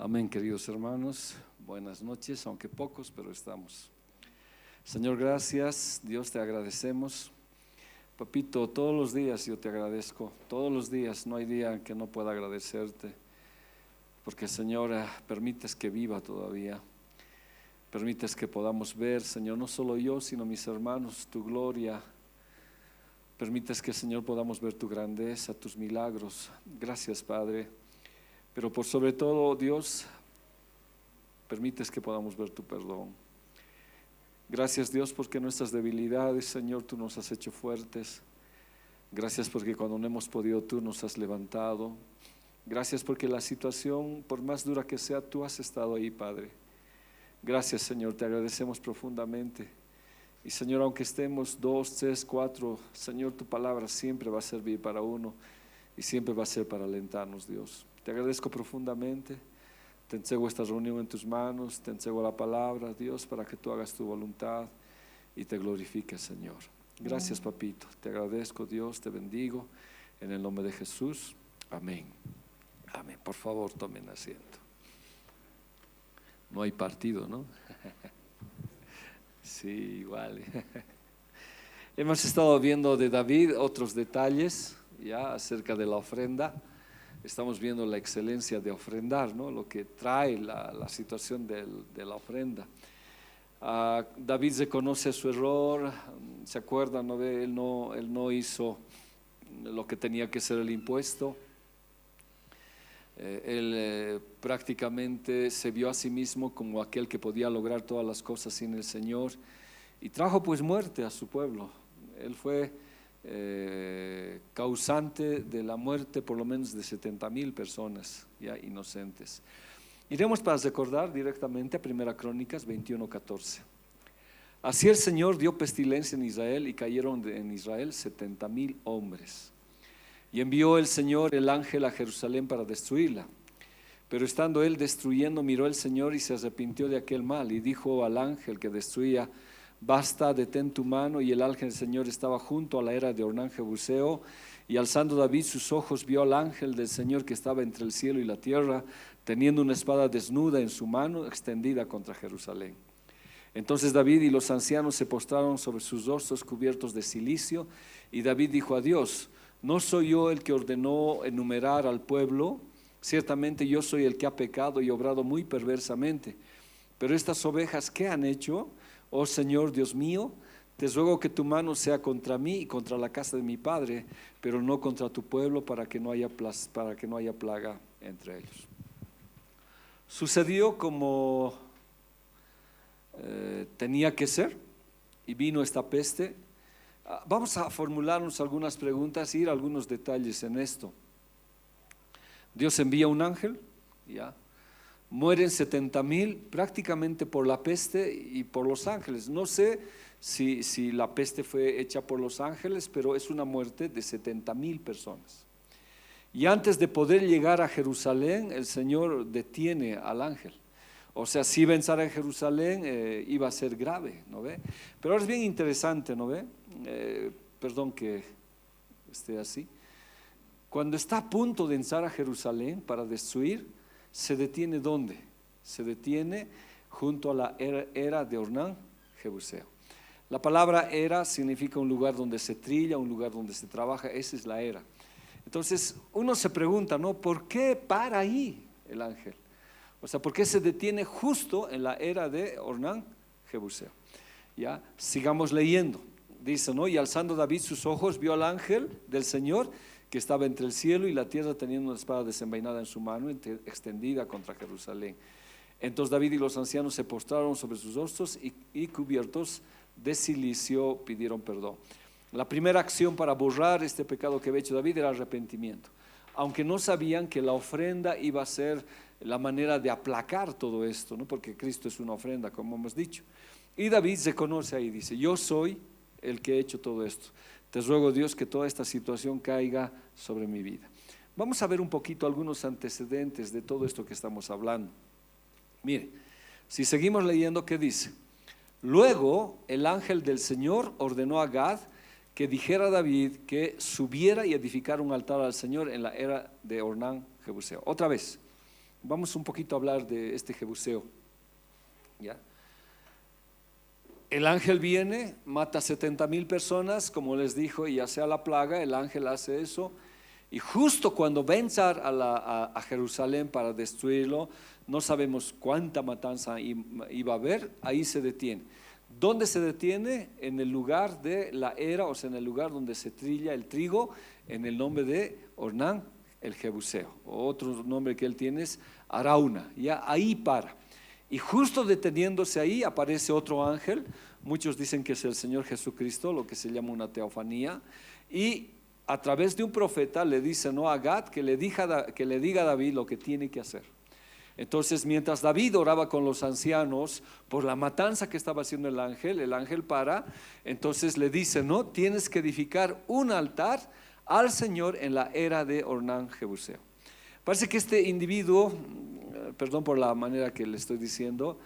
Amén, queridos hermanos. Buenas noches, aunque pocos, pero estamos. Señor, gracias. Dios, te agradecemos. Papito, todos los días yo te agradezco. Todos los días, no hay día en que no pueda agradecerte. Porque, Señor, permites que viva todavía. Permites que podamos ver, Señor, no solo yo, sino mis hermanos, tu gloria. Permites que, Señor, podamos ver tu grandeza, tus milagros. Gracias, Padre. Pero por sobre todo, Dios, permites que podamos ver tu perdón. Gracias, Dios, porque nuestras debilidades, Señor, tú nos has hecho fuertes. Gracias porque cuando no hemos podido, tú nos has levantado. Gracias porque la situación, por más dura que sea, tú has estado ahí, Padre. Gracias, Señor, te agradecemos profundamente. Y, Señor, aunque estemos 2, 3, 4, Señor, tu palabra siempre va a servir para uno y siempre va a ser para alentarnos, Dios. Te agradezco profundamente. Te entrego esta reunión en tus manos. Te entrego la palabra, Dios, para que tú hagas tu voluntad y te glorifiques, Señor. Gracias, papito. Te agradezco, Dios. Te bendigo en el nombre de Jesús. Amén. Amén. Por favor, tomen asiento. No hay partido, ¿no? Sí, igual. Hemos estado viendo de David otros detalles ya acerca de la ofrenda. Estamos viendo la excelencia de ofrendar, ¿no? Lo que trae la situación de la ofrenda. David reconoce su error, se acuerdan, ¿no? Él no hizo lo que tenía que ser el impuesto. Él prácticamente se vio a sí mismo como aquel que podía lograr todas las cosas sin el Señor y trajo pues muerte a su pueblo. Él fue causante de la muerte por lo menos de 70,000 personas ya inocentes. Iremos para recordar directamente a 1 Crónicas 21:14. Así el Señor dio pestilencia en Israel y cayeron en Israel 70,000 hombres. Y envió el Señor el ángel a Jerusalén para destruirla. Pero estando él destruyendo, miró el Señor y se arrepintió de aquel mal y dijo al ángel que destruía: basta, detén tu mano. Y el ángel del Señor estaba junto a la era de Ornán Jebuseo, y alzando David sus ojos vio al ángel del Señor que estaba entre el cielo y la tierra, teniendo una espada desnuda en su mano, extendida contra Jerusalén. Entonces David y los ancianos se postraron sobre sus rostros cubiertos de cilicio, y David dijo a Dios: ¿no soy yo el que ordenó enumerar al pueblo? Ciertamente yo soy el que ha pecado y obrado muy perversamente. Pero estas ovejas, ¿qué han hecho? Oh Señor Dios mío, te ruego que tu mano sea contra mí y contra la casa de mi padre, pero no contra tu pueblo, para que no haya plaga entre ellos. Sucedió como tenía que ser, y vino esta peste. Vamos a formularnos algunas preguntas, ir a algunos detalles en esto. Dios envía un ángel, ya. Mueren 70,000 prácticamente por la peste y por los ángeles. No sé si la peste fue hecha por los ángeles, pero es una muerte de 70,000 personas. Y antes de poder llegar a Jerusalén, el Señor detiene al ángel. O sea, si iba a entrar en Jerusalén, iba a ser grave, ¿no ve? Pero ahora es bien interesante, ¿no ve? Perdón que esté así. Cuando está a punto de entrar a Jerusalén para destruir, se detiene ¿dónde? Se detiene junto a la era de Ornán Jebuseo. La palabra era significa un lugar donde se trilla, un lugar donde se trabaja. Esa es la era. Entonces uno se pregunta, ¿no? ¿Por qué para ahí el ángel? O sea, ¿por qué se detiene justo en la era de Ornán Jebuseo? Ya, sigamos leyendo. Dice, ¿no? Y alzando David sus ojos, vio al ángel del Señor que estaba entre el cielo y la tierra, teniendo una espada desenvainada en su mano, extendida contra Jerusalén. Entonces David y los ancianos se postraron sobre sus rostros y cubiertos de cilicio pidieron perdón. La primera acción para borrar este pecado que había hecho David era arrepentimiento, aunque no sabían que la ofrenda iba a ser la manera de aplacar todo esto, ¿no? Porque Cristo es una ofrenda, como hemos dicho. Y David se conoce ahí, dice: yo soy el que he hecho todo esto. Te ruego, Dios, que toda esta situación caiga sobre mi vida. Vamos a ver un poquito algunos antecedentes de todo esto que estamos hablando. Mire, si seguimos leyendo, ¿qué dice? Luego el ángel del Señor ordenó a Gad que dijera a David que subiera y edificara un altar al Señor en la era de Ornán Jebuseo. Otra vez, vamos un poquito a hablar de este Jebuseo, ¿ya? El ángel viene, mata 70,000 personas, como les dijo, y hace a la plaga, el ángel hace eso, y justo cuando va a entrar a Jerusalén para destruirlo, no sabemos cuánta matanza iba a haber, ahí se detiene. ¿Dónde se detiene? En el lugar de la era, o sea, en el lugar donde se trilla el trigo, en el nombre de Ornán, el Jebuseo. Otro nombre que él tiene es Arauna, ya ahí para. Y justo deteniéndose ahí aparece otro ángel, muchos dicen que es el Señor Jesucristo, lo que se llama una teofanía, y a través de un profeta le dice, ¿no?, a Gad que le diga a David lo que tiene que hacer. Entonces, mientras David oraba con los ancianos por la matanza que estaba haciendo el ángel para, entonces le dice, no, tienes que edificar un altar al Señor en la era de Ornán Jebuseo. Parece que este individuo, perdón por la manera que le estoy diciendo,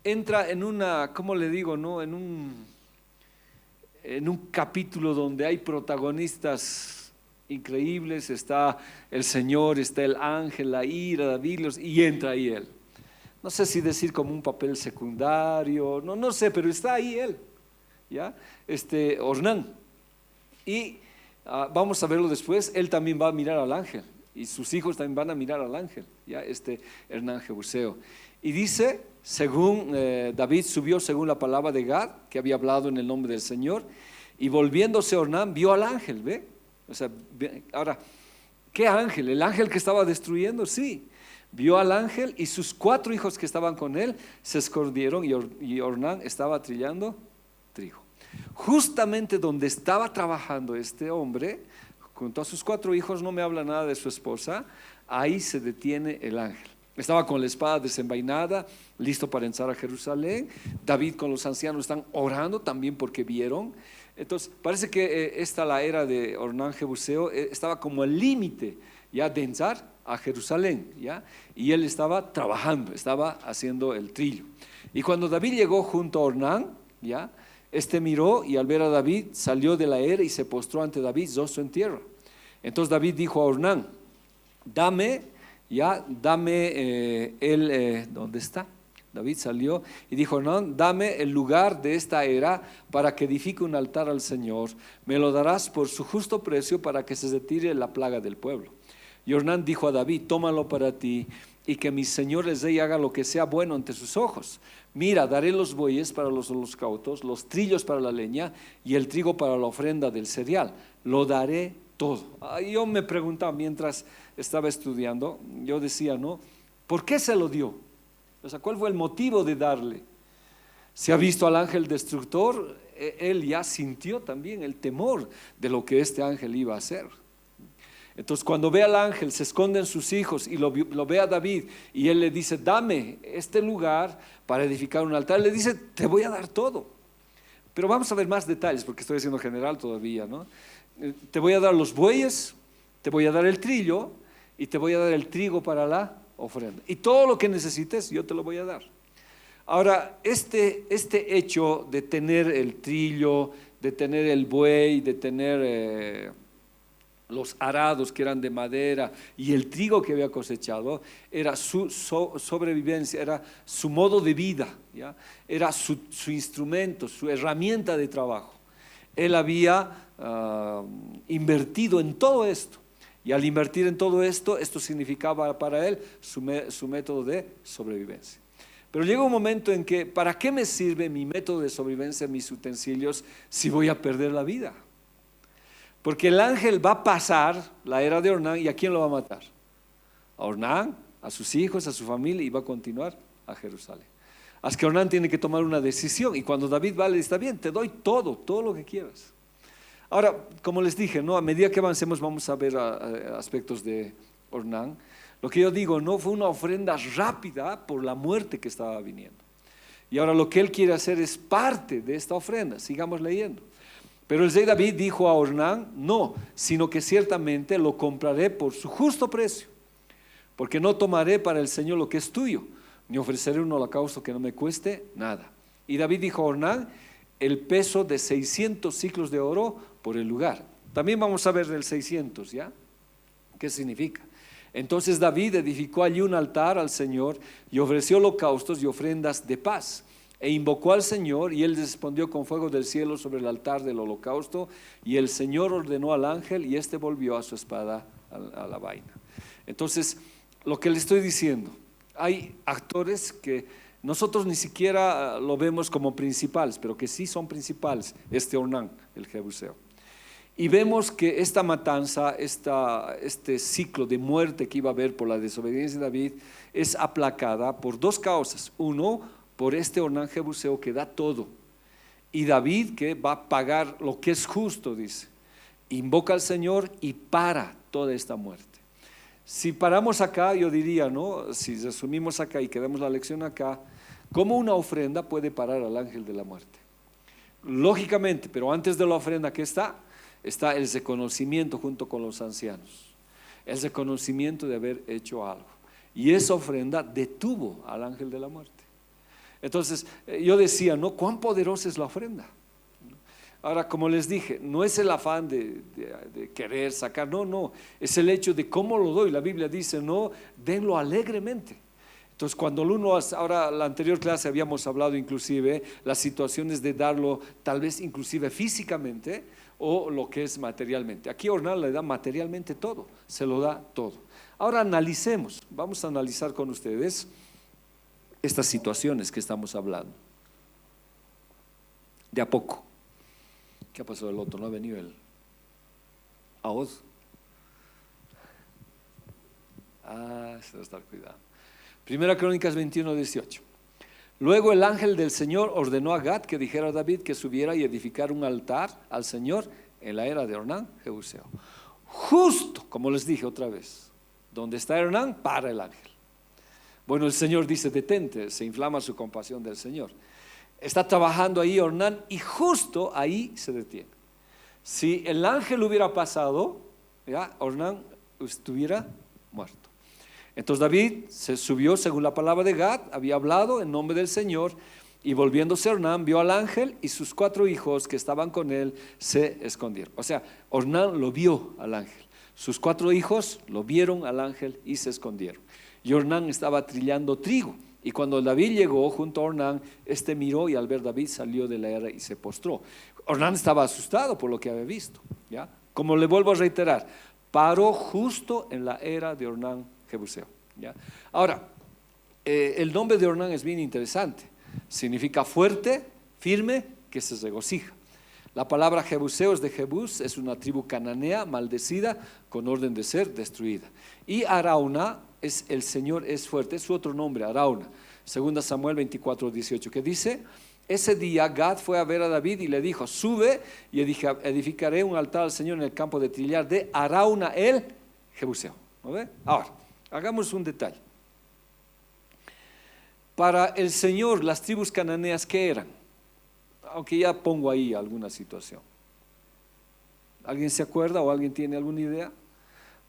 entra en una, ¿cómo le digo?, ¿no?, en un capítulo donde hay protagonistas increíbles, está el Señor, está el ángel, la ira, David, y entra ahí él. No sé si decir como un papel secundario, no sé, pero está ahí él, ¿ya? Ornán. Y vamos a verlo después, él también va a mirar al ángel, y sus hijos también van a mirar al ángel, ¿ya? Ornán Jebuseo. Y dice, según David subió según la palabra de Gad, que había hablado en el nombre del Señor, y volviéndose Ornán, vio al ángel, ¿ve? O sea, ahora, ¿qué ángel? ¿El ángel que estaba destruyendo? Sí, vio al ángel y sus 4 hijos que estaban con él se escondieron y Ornán estaba trillando trigo. Justamente donde estaba trabajando este hombre, junto a sus 4 hijos, no me habla nada de su esposa, ahí se detiene el ángel. Estaba con la espada desenvainada, listo para entrar a Jerusalén. David con los ancianos están orando también porque vieron. Entonces parece que la era de Ornán Jebuseo estaba como el límite ya de entrar a Jerusalén, ¿ya? Y él estaba trabajando, estaba haciendo el trillo. Y cuando David llegó junto a Ornán, ¿ya?, miró y al ver a David salió de la era y se postró ante David, rostro en tierra. Entonces David dijo a Ornán, dame ¿dónde está? David salió y dijo, no, dame el lugar de esta era para que edifique un altar al Señor, me lo darás por su justo precio para que se retire la plaga del pueblo. Y Ornán dijo a David, tómalo para ti y que mi señor el rey haga lo que sea bueno ante sus ojos. Mira, daré los bueyes para los holocaustos, los trillos para la leña y el trigo para la ofrenda del cereal, lo daré todo. Yo me preguntaba mientras estaba estudiando, yo decía, ¿no?, ¿por qué se lo dio? O sea, ¿cuál fue el motivo de darle? Se ha visto al ángel destructor, él ya sintió también el temor de lo que este ángel iba a hacer. Entonces cuando ve al ángel, se esconden sus hijos y lo ve a David y él le dice, dame este lugar para edificar un altar. Le dice, te voy a dar todo. Pero vamos a ver más detalles porque estoy haciendo general todavía, ¿no? Te voy a dar los bueyes, te voy a dar el trillo y te voy a dar el trigo para la ofrenda. Y todo lo que necesites yo te lo voy a dar. Ahora, este hecho de tener el trillo, de tener el buey, de tener los arados que eran de madera y el trigo que había cosechado, era su sobrevivencia, era su modo de vida, ¿ya? Era su instrumento, su herramienta de trabajo. Él había invertido en todo esto. Y al invertir en todo esto, esto significaba para él su método de sobrevivencia. Pero llega un momento en que, ¿para qué me sirve mi método de sobrevivencia, mis utensilios, si voy a perder la vida? Porque el ángel va a pasar la era de Ornán, ¿y a quién lo va a matar? A Ornán, a sus hijos, a su familia, y va a continuar a Jerusalén. Hasta que Ornán tiene que tomar una decisión, y cuando David va, le dice, está bien, te doy todo lo que quieras. Ahora, como les dije, ¿no?, a medida que avancemos vamos a ver aspectos de Ornán. Lo que yo digo, no fue una ofrenda rápida por la muerte que estaba viniendo. Y ahora lo que él quiere hacer es parte de esta ofrenda. Sigamos leyendo. Pero el rey David dijo a Ornán, no, sino que ciertamente lo compraré por su justo precio, porque no tomaré para el Señor lo que es tuyo, ni ofreceré un holocausto que no me cueste nada. Y David dijo a Ornán, el peso de 600 siclos de oro por el lugar. También vamos a ver el 600, ¿ya? ¿Qué significa? Entonces David edificó allí un altar al Señor y ofreció holocaustos y ofrendas de paz. E invocó al Señor y él respondió con fuego del cielo sobre el altar del holocausto. Y el Señor ordenó al ángel y éste volvió a su espada a la vaina. Entonces, lo que le estoy diciendo, hay actores que nosotros ni siquiera lo vemos como principales, pero que sí son principales. Ornán, el jebuseo. Y vemos que esta matanza, este ciclo de muerte que iba a haber por la desobediencia de David, es aplacada por dos causas. Uno, por Ornán jebuseo que da todo. Y David, que va a pagar lo que es justo, dice. Invoca al Señor y para toda esta muerte. Si paramos acá, yo diría, ¿no? Si resumimos acá y quedamos la lección acá, ¿cómo una ofrenda puede parar al ángel de la muerte? Lógicamente, pero antes de la ofrenda, ¿qué está? Está el reconocimiento junto con los ancianos, el reconocimiento de haber hecho algo. Y esa ofrenda detuvo al ángel de la muerte. Entonces, yo decía, ¿no? ¿Cuán poderosa es la ofrenda? Ahora, como les dije, no es el afán de querer sacar, no, es el hecho de cómo lo doy. La Biblia dice, no, denlo alegremente. Entonces, cuando uno, ahora la anterior clase habíamos hablado inclusive las situaciones de darlo tal vez inclusive físicamente o lo que es materialmente. Aquí Ornán le da materialmente todo, se lo da todo. Ahora analicemos, vamos a analizar con ustedes estas situaciones que estamos hablando. De a poco. ¿Qué ha pasado el otro? ¿No ha venido el Aoz? Se va a estar cuidando. Primera Crónicas 21:18. Luego el ángel del Señor ordenó a Gad que dijera a David que subiera y edificara un altar al Señor en la era de Ornán jebuseo. Justo, como les dije otra vez, donde está Ornán, para el ángel. Bueno, el Señor dice, detente, se inflama su compasión del Señor. Está trabajando ahí Ornán y justo ahí se detiene. Si el ángel hubiera pasado, ya, Ornán estuviera muerto. Entonces David se subió según la palabra de Gad, había hablado en nombre del Señor, y volviéndose Ornán vio al ángel y sus 4 hijos que estaban con él se escondieron. O sea, Ornán lo vio al ángel, sus 4 hijos lo vieron al ángel y se escondieron. Y Ornán estaba trillando trigo. Y cuando David llegó junto a Ornán, miró y al ver a David salió de la era y se postró. Ornán estaba asustado por lo que había visto, ¿ya? Como le vuelvo a reiterar, paró justo en la era de Ornán jebuseo, ¿ya? Ahora, el nombre de Ornán es bien interesante. Significa fuerte, firme, que se regocija. La palabra jebuseo es de Jebús, es una tribu cananea maldecida con orden de ser destruida. Y Arauna es el Señor es fuerte, es su otro nombre, Arauna. 2 Samuel 24:18, que dice: ese día Gad fue a ver a David y le dijo: sube y edificaré un altar al Señor en el campo de trillar de Arauna el jebuseo. ¿No ve? Ahora, hagamos un detalle. Para el Señor, las tribus cananeas, ¿qué eran? Aunque ya pongo ahí alguna situación. ¿Alguien se acuerda o alguien tiene alguna idea?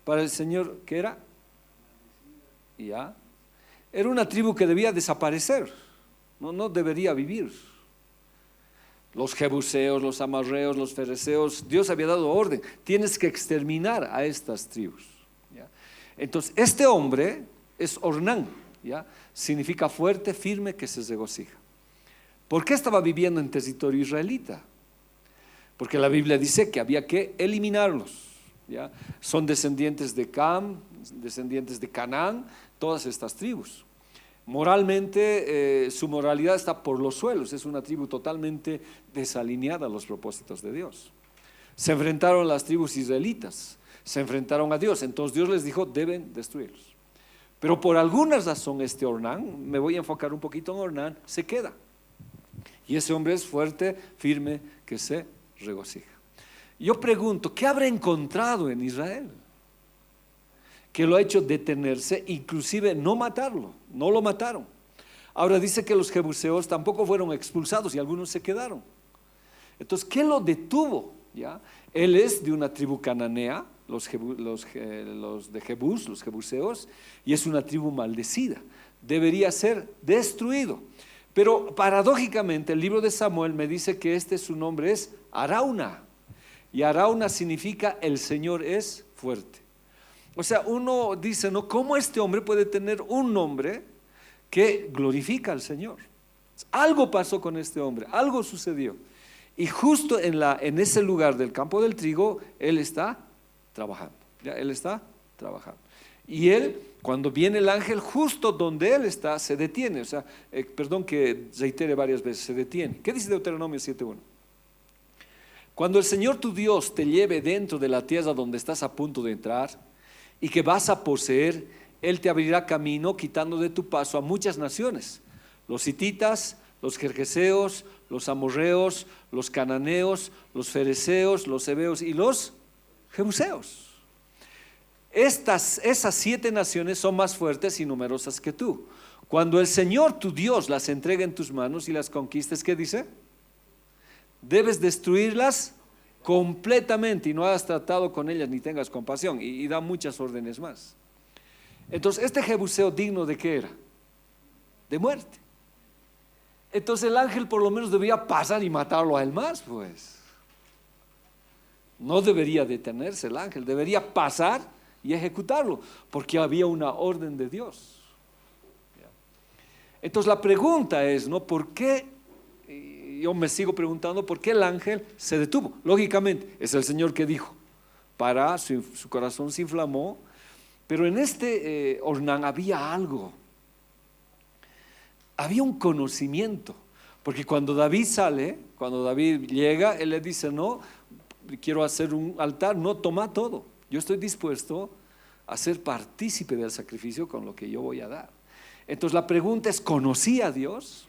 Para el Señor, ¿qué era? Ya. Era una tribu que debía desaparecer, no debería vivir. Los jebuseos, los amarreos, los fereceos, Dios había dado orden, tienes que exterminar a estas tribus, ¿ya? Entonces este hombre es Ornán, ¿ya? Significa fuerte, firme, que se regocija. ¿Por qué estaba viviendo en territorio israelita? Porque la Biblia dice que había que eliminarlos, ¿ya? Son descendientes de Cam, descendientes de Canaán, todas estas tribus. Moralmente, su moralidad está por los suelos, es una tribu totalmente desalineada a los propósitos de Dios. Se enfrentaron las tribus israelitas, se enfrentaron a Dios, entonces Dios les dijo: deben destruirlos. Pero por alguna razón Ornán, me voy a enfocar un poquito en Ornán, se queda. Y ese hombre es fuerte, firme, que se regocija. Yo pregunto, ¿qué habrá encontrado en Israel que lo ha hecho detenerse, inclusive no matarlo? No lo mataron. Ahora dice que los jebuseos tampoco fueron expulsados y algunos se quedaron. Entonces, ¿qué lo detuvo? ¿Ya? Él es de una tribu cananea, los de Jebús, los jebuseos, y es una tribu maldecida. Debería ser destruido. Pero paradójicamente el libro de Samuel me dice que su nombre es Arauna. Y Arauna significa el Señor es fuerte. O sea, uno dice, ¿no? ¿Cómo este hombre puede tener un nombre que glorifica al Señor? Algo pasó con este hombre, algo sucedió. Y justo en ese lugar del campo del trigo, él está trabajando. ¿Ya? Él está trabajando. Y él, cuando viene el ángel, justo donde él está, se detiene. O sea, perdón que reitere varias veces, se detiene. ¿Qué dice Deuteronomio 7:1? Cuando el Señor tu Dios te lleve dentro de la tierra donde estás a punto de entrar y que vas a poseer, Él te abrirá camino quitando de tu paso a muchas naciones, los hititas, los jerjeseos, los amorreos, los cananeos, los fereceos, los heveos y los jebuseos. Esas 7 naciones son más fuertes y numerosas que tú. Cuando el Señor tu Dios las entrega en tus manos y las conquistes, ¿qué dice? Debes destruirlas completamente y no hayas tratado con ellas ni tengas compasión, y da muchas órdenes más. Entonces este jebuseo, digno de qué era? De muerte. Entonces el ángel por lo menos debía pasar y matarlo a él más, pues no debería detenerse el ángel, debería pasar y ejecutarlo, porque había una orden de Dios. Entonces la pregunta es, ¿no? ¿Por qué? Yo me sigo preguntando por qué el ángel se detuvo. Lógicamente, es el Señor que dijo, para, su corazón se inflamó, pero en Ornán había algo, había un conocimiento, porque cuando David sale, cuando David llega, él le dice, no, quiero hacer un altar, no, toma todo, yo estoy dispuesto a ser partícipe del sacrificio con lo que yo voy a dar. Entonces la pregunta es, ¿conocía a Dios?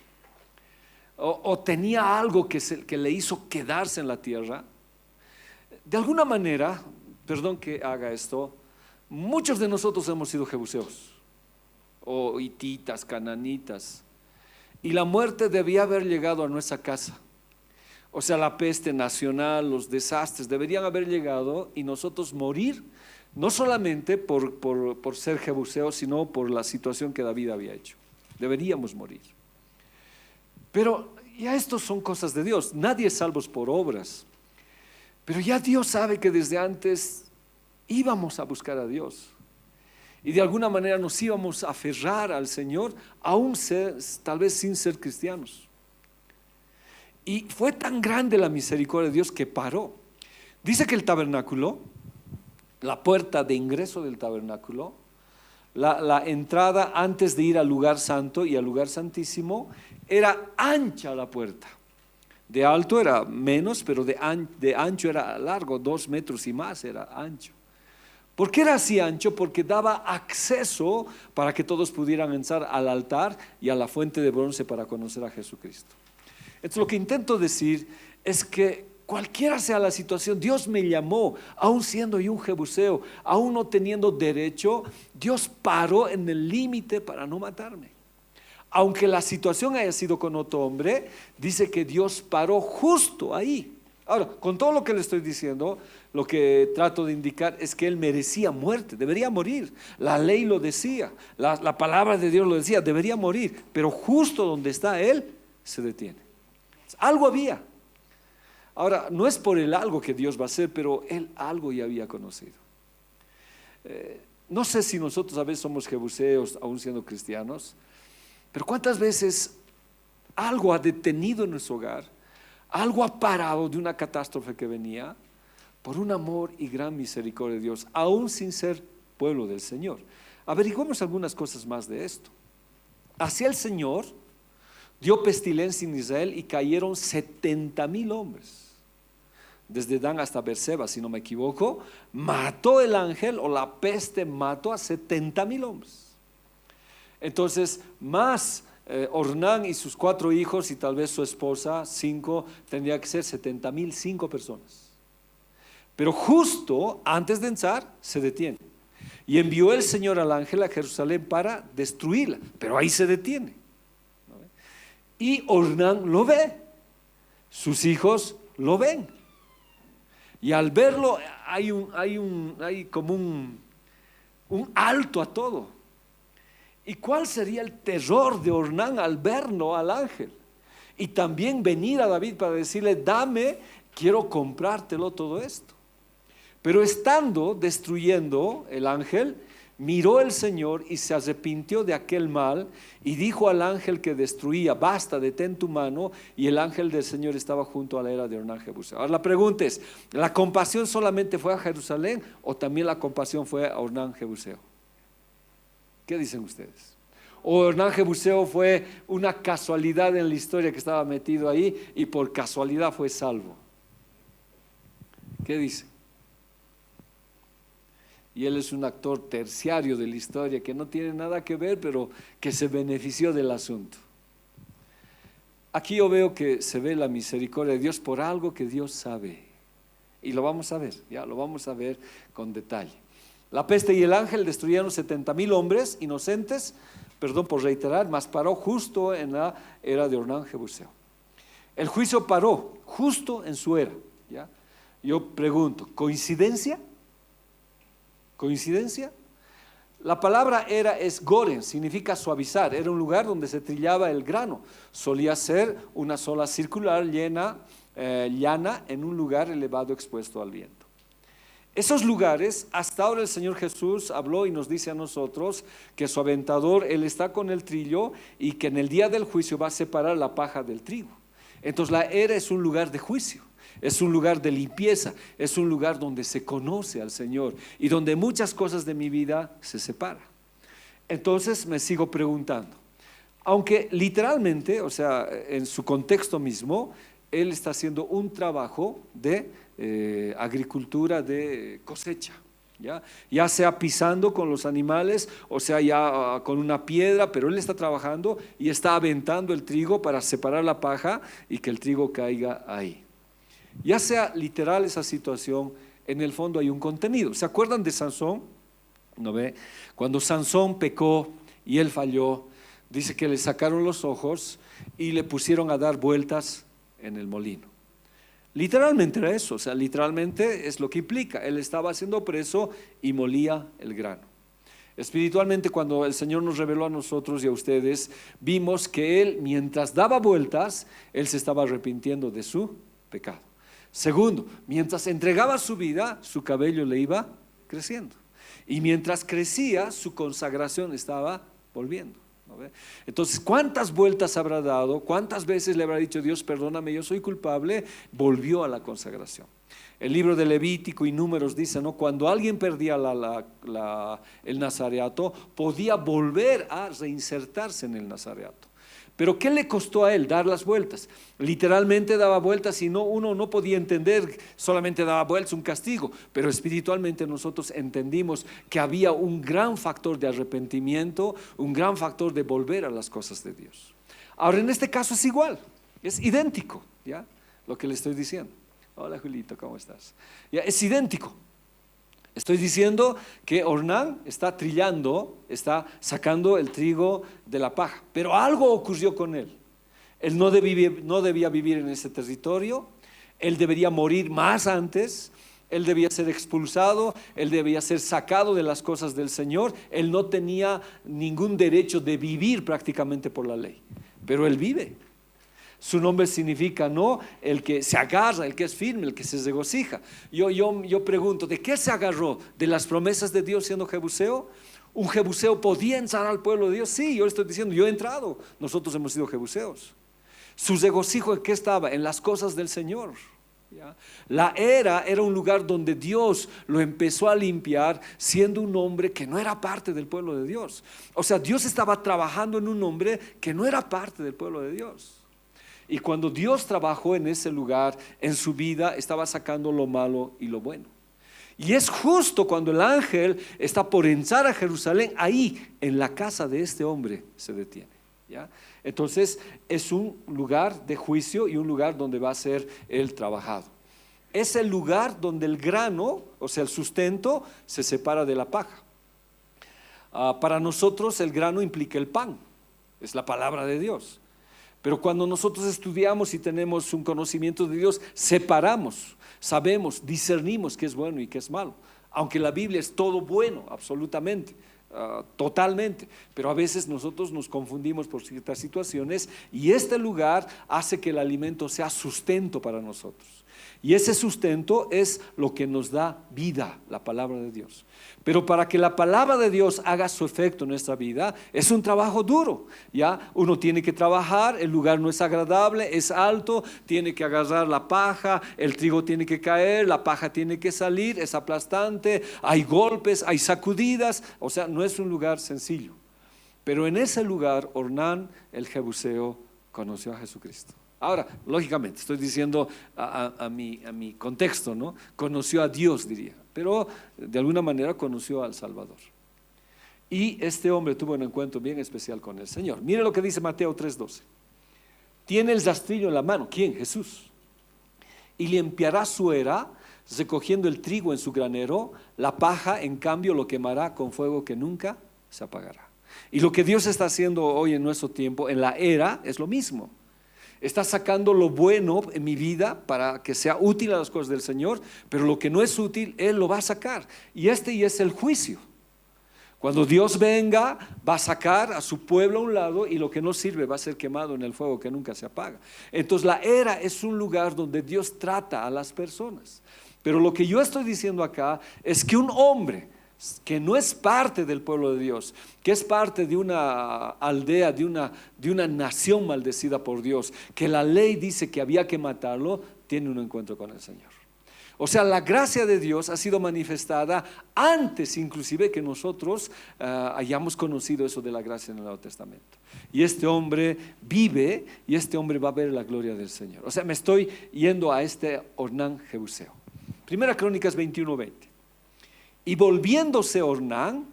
¿O tenía algo que le hizo quedarse en la tierra? De alguna manera, perdón que haga esto, muchos de nosotros hemos sido jebuseos, o hititas, cananitas, y la muerte debía haber llegado a nuestra casa. O sea, la peste nacional, los desastres deberían haber llegado y nosotros morir, no solamente por ser jebuseos, sino por la situación que David había hecho. Deberíamos morir. Pero ya estos son cosas de Dios. Nadie es salvo por obras. Pero ya Dios sabe que desde antes íbamos a buscar a Dios. Y de alguna manera nos íbamos a aferrar al Señor, aún tal vez sin ser cristianos. Y fue tan grande la misericordia de Dios que paró. Dice que el tabernáculo, la puerta de ingreso del tabernáculo, la entrada antes de ir al lugar santo y al lugar santísimo, era ancha la puerta. De alto era menos, pero de ancho era largo, 2 metros y más era ancho. ¿Por qué era así ancho? Porque daba acceso para que todos pudieran entrar al altar y a la fuente de bronce para conocer a Jesucristo. Entonces lo que intento decir es que cualquiera sea la situación, Dios me llamó, aún siendo yo un jebuseo, aún no teniendo derecho, Dios paró en el límite para no matarme. Aunque la situación haya sido con otro hombre, dice que Dios paró justo ahí. Ahora, con todo lo que le estoy diciendo, lo que trato de indicar es que él merecía muerte, debería morir. La ley lo decía, la palabra de Dios lo decía, debería morir. Pero justo donde está él, se detiene. Algo había. Ahora, no es por el algo que Dios va a hacer, pero él algo ya había conocido. No sé si nosotros a veces somos jebuseos, aún siendo cristianos, pero cuántas veces algo ha detenido en nuestro hogar, algo ha parado de una catástrofe que venía por un amor y gran misericordia de Dios, aún sin ser pueblo del Señor. Averiguemos algunas cosas más de esto. Hacia el Señor dio pestilencia en Israel y cayeron 70,000 hombres, desde Dan hasta Beerseba, si no me equivoco. Mató el ángel, o la peste mató a 70,000 hombres. Entonces, más Ornán y sus 4 hijos y tal vez su esposa, 5, tendría que ser 70,005 personas. Pero justo antes de entrar, se detiene. Y envió el Señor al ángel a Jerusalén para destruirla, pero ahí se detiene. Y Ornán lo ve, sus hijos lo ven. Y al verlo hay como un alto a todo. ¿Y cuál sería el terror de Ornán al verlo al ángel? Y también venir a David para decirle, dame, quiero comprártelo todo esto. Pero estando destruyendo el ángel, miró el Señor y se arrepintió de aquel mal y dijo al ángel que destruía: basta, detén tu mano. Y el ángel del Señor estaba junto a la era de Ornán Jebuseo. Ahora la pregunta es: ¿la compasión solamente fue a Jerusalén o también la compasión fue a Ornán Jebuseo? ¿Qué dicen ustedes? ¿O Ornán Jebuseo fue una casualidad en la historia que estaba metido ahí y por casualidad fue salvo? ¿Qué dicen? Y él es un actor terciario de la historia que no tiene nada que ver, pero que se benefició del asunto. Aquí yo veo que se ve la misericordia de Dios por algo que Dios sabe. Y lo vamos a ver, ya lo vamos a ver con detalle. La peste y el ángel destruyeron 70,000 hombres inocentes, perdón por reiterar, mas paró justo en la era de Ornán Jebuseo. El juicio paró justo en su era, ¿ya? Yo pregunto, ¿coincidencia? ¿Coincidencia? La palabra era es goren, significa suavizar. Era un lugar donde se trillaba el grano. Solía ser una sola circular llana en un lugar elevado expuesto al viento. Esos lugares, hasta ahora el Señor Jesús habló y nos dice a nosotros que su aventador, Él está con el trillo y que en el día del juicio va a separar la paja del trigo. Entonces la era es un lugar de juicio. Es un lugar de limpieza, es un lugar donde se conoce al Señor y donde muchas cosas de mi vida se separan. Entonces me sigo preguntando, aunque literalmente, o sea, en su contexto mismo, él está haciendo un trabajo de agricultura de cosecha, ya sea pisando con los animales, o sea ya con una piedra, pero él está trabajando y está aventando el trigo para separar la paja y que el trigo caiga ahí. Ya sea literal esa situación, en el fondo hay un contenido. ¿Se acuerdan de Sansón? ¿No ve? Cuando Sansón pecó y él falló, dice que le sacaron los ojos y le pusieron a dar vueltas en el molino. Literalmente era eso, o sea, literalmente es lo que implica. Él estaba siendo preso y molía el grano. Espiritualmente, cuando el Señor nos reveló a nosotros y a ustedes, vimos que él, mientras daba vueltas, él se estaba arrepintiendo de su pecado. Segundo, mientras entregaba su vida, su cabello le iba creciendo. Y mientras crecía, su consagración estaba volviendo. ¿No ve? Entonces, ¿cuántas vueltas habrá dado? ¿Cuántas veces le habrá dicho Dios, perdóname, yo soy culpable? Volvió a la consagración. El libro de Levítico y Números dice, ¿no? Cuando alguien perdía el nazareato, podía volver a reinsertarse en el nazareato. Pero ¿qué le costó a él dar las vueltas? Literalmente daba vueltas y uno no podía entender, solamente daba vueltas, un castigo. Pero espiritualmente nosotros entendimos que había un gran factor de arrepentimiento, un gran factor de volver a las cosas de Dios. Ahora en este caso es igual, es idéntico, ¿ya? Lo que le estoy diciendo. Hola Julito, ¿cómo estás? Ya, es idéntico. Estoy diciendo que Ornán está trillando, está sacando el trigo de la paja, pero algo ocurrió con él. Él no debía vivir en ese territorio, él debería morir más antes, él debía ser expulsado, él debía ser sacado de las cosas del Señor, él no tenía ningún derecho de vivir prácticamente por la ley, pero él vive. Su nombre significa, ¿no?, el que se agarra, el que es firme, el que se regocija. Yo pregunto, ¿de qué se agarró? ¿De las promesas de Dios siendo jebuseo? ¿Un jebuseo podía entrar al pueblo de Dios? Sí, yo estoy diciendo, yo he entrado, nosotros hemos sido jebuseos. Su regocijo, ¿en qué estaba? En las cosas del Señor. ¿Ya? La era un lugar donde Dios lo empezó a limpiar, siendo un hombre que no era parte del pueblo de Dios. O sea, Dios estaba trabajando en un hombre que no era parte del pueblo de Dios. Y cuando Dios trabajó en ese lugar, en su vida, estaba sacando lo malo y lo bueno. Y es justo cuando el ángel está por entrar a Jerusalén, ahí en la casa de este hombre se detiene, ¿ya? Entonces es un lugar de juicio y un lugar donde va a ser el trabajado. Es el lugar donde el grano, o sea el sustento, se separa de la paja. Para nosotros el grano implica el pan, es la palabra de Dios. Pero cuando nosotros estudiamos y tenemos un conocimiento de Dios, separamos, sabemos, discernimos qué es bueno y qué es malo. Aunque la Biblia es todo bueno, absolutamente, totalmente. Pero a veces nosotros nos confundimos por ciertas situaciones y este lugar hace que el alimento sea sustento para nosotros. Y ese sustento es lo que nos da vida, la palabra de Dios. Pero para que la palabra de Dios haga su efecto en nuestra vida, es un trabajo duro, ¿ya? Uno tiene que trabajar, el lugar no es agradable, es alto, tiene que agarrar la paja, el trigo tiene que caer, la paja tiene que salir, es aplastante, hay golpes, hay sacudidas, o sea, no es un lugar sencillo. Pero en ese lugar, Ornán el Jebuseo conoció a Jesucristo. Ahora, lógicamente, estoy diciendo a mi contexto, ¿no? Conoció a Dios, diría, pero de alguna manera conoció al Salvador. Y este hombre tuvo un encuentro bien especial con el Señor. Mire lo que dice Mateo 3:12. Tiene el rastrillo en la mano. ¿Quién? Jesús. Y limpiará su era, recogiendo el trigo en su granero, la paja, en cambio, lo quemará con fuego que nunca se apagará. Y lo que Dios está haciendo hoy en nuestro tiempo, en la era, es lo mismo. Está sacando lo bueno en mi vida para que sea útil a las cosas del Señor, pero lo que no es útil, Él lo va a sacar. Y es el juicio. Cuando Dios venga, va a sacar a su pueblo a un lado y lo que no sirve va a ser quemado en el fuego que nunca se apaga. Entonces la era es un lugar donde Dios trata a las personas. Pero lo que yo estoy diciendo acá es que un hombre que no es parte del pueblo de Dios, que es parte de una aldea, de una nación maldecida por Dios, que la ley dice que había que matarlo, tiene un encuentro con el Señor. O sea, la gracia de Dios ha sido manifestada antes inclusive que nosotros hayamos conocido eso de la gracia en el Nuevo Testamento. Y este hombre vive y este hombre va a ver la gloria del Señor. O sea, me estoy yendo a este Ornán Jebuseo. Primera Crónicas 21:20. Y volviéndose Ornán,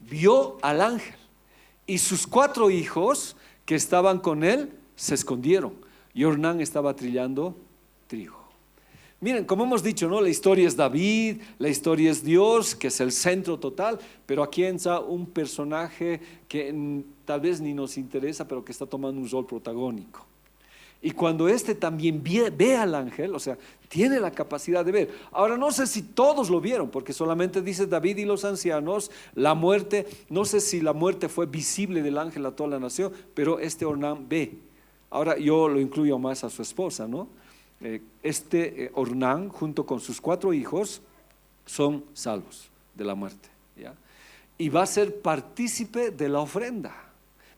vio al ángel y sus 4 hijos que estaban con él se escondieron. Y Ornán estaba trillando trigo. Miren, como hemos dicho, ¿no? La historia es David, la historia es Dios, que es el centro total, pero aquí entra un personaje que tal vez ni nos interesa, pero que está tomando un rol protagónico. Y cuando este también ve al ángel, o sea, tiene la capacidad de ver. Ahora no sé si todos lo vieron, porque solamente dice David y los ancianos, la muerte, no sé si la muerte fue visible del ángel a toda la nación, pero este Ornán ve. Ahora yo lo incluyo más a su esposa, ¿no? Ornán junto con sus 4 hijos son salvos de la muerte, ¿ya? Y va a ser partícipe de la ofrenda.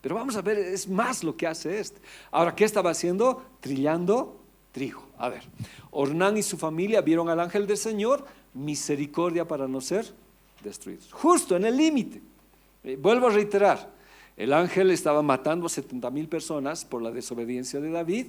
Pero vamos a ver, es más lo que hace este. Ahora, ¿qué estaba haciendo? Trillando trigo. A ver, Ornán y su familia vieron al ángel del Señor, misericordia para no ser destruidos. Justo en el límite. Vuelvo a reiterar, el ángel estaba matando a 70,000 personas por la desobediencia de David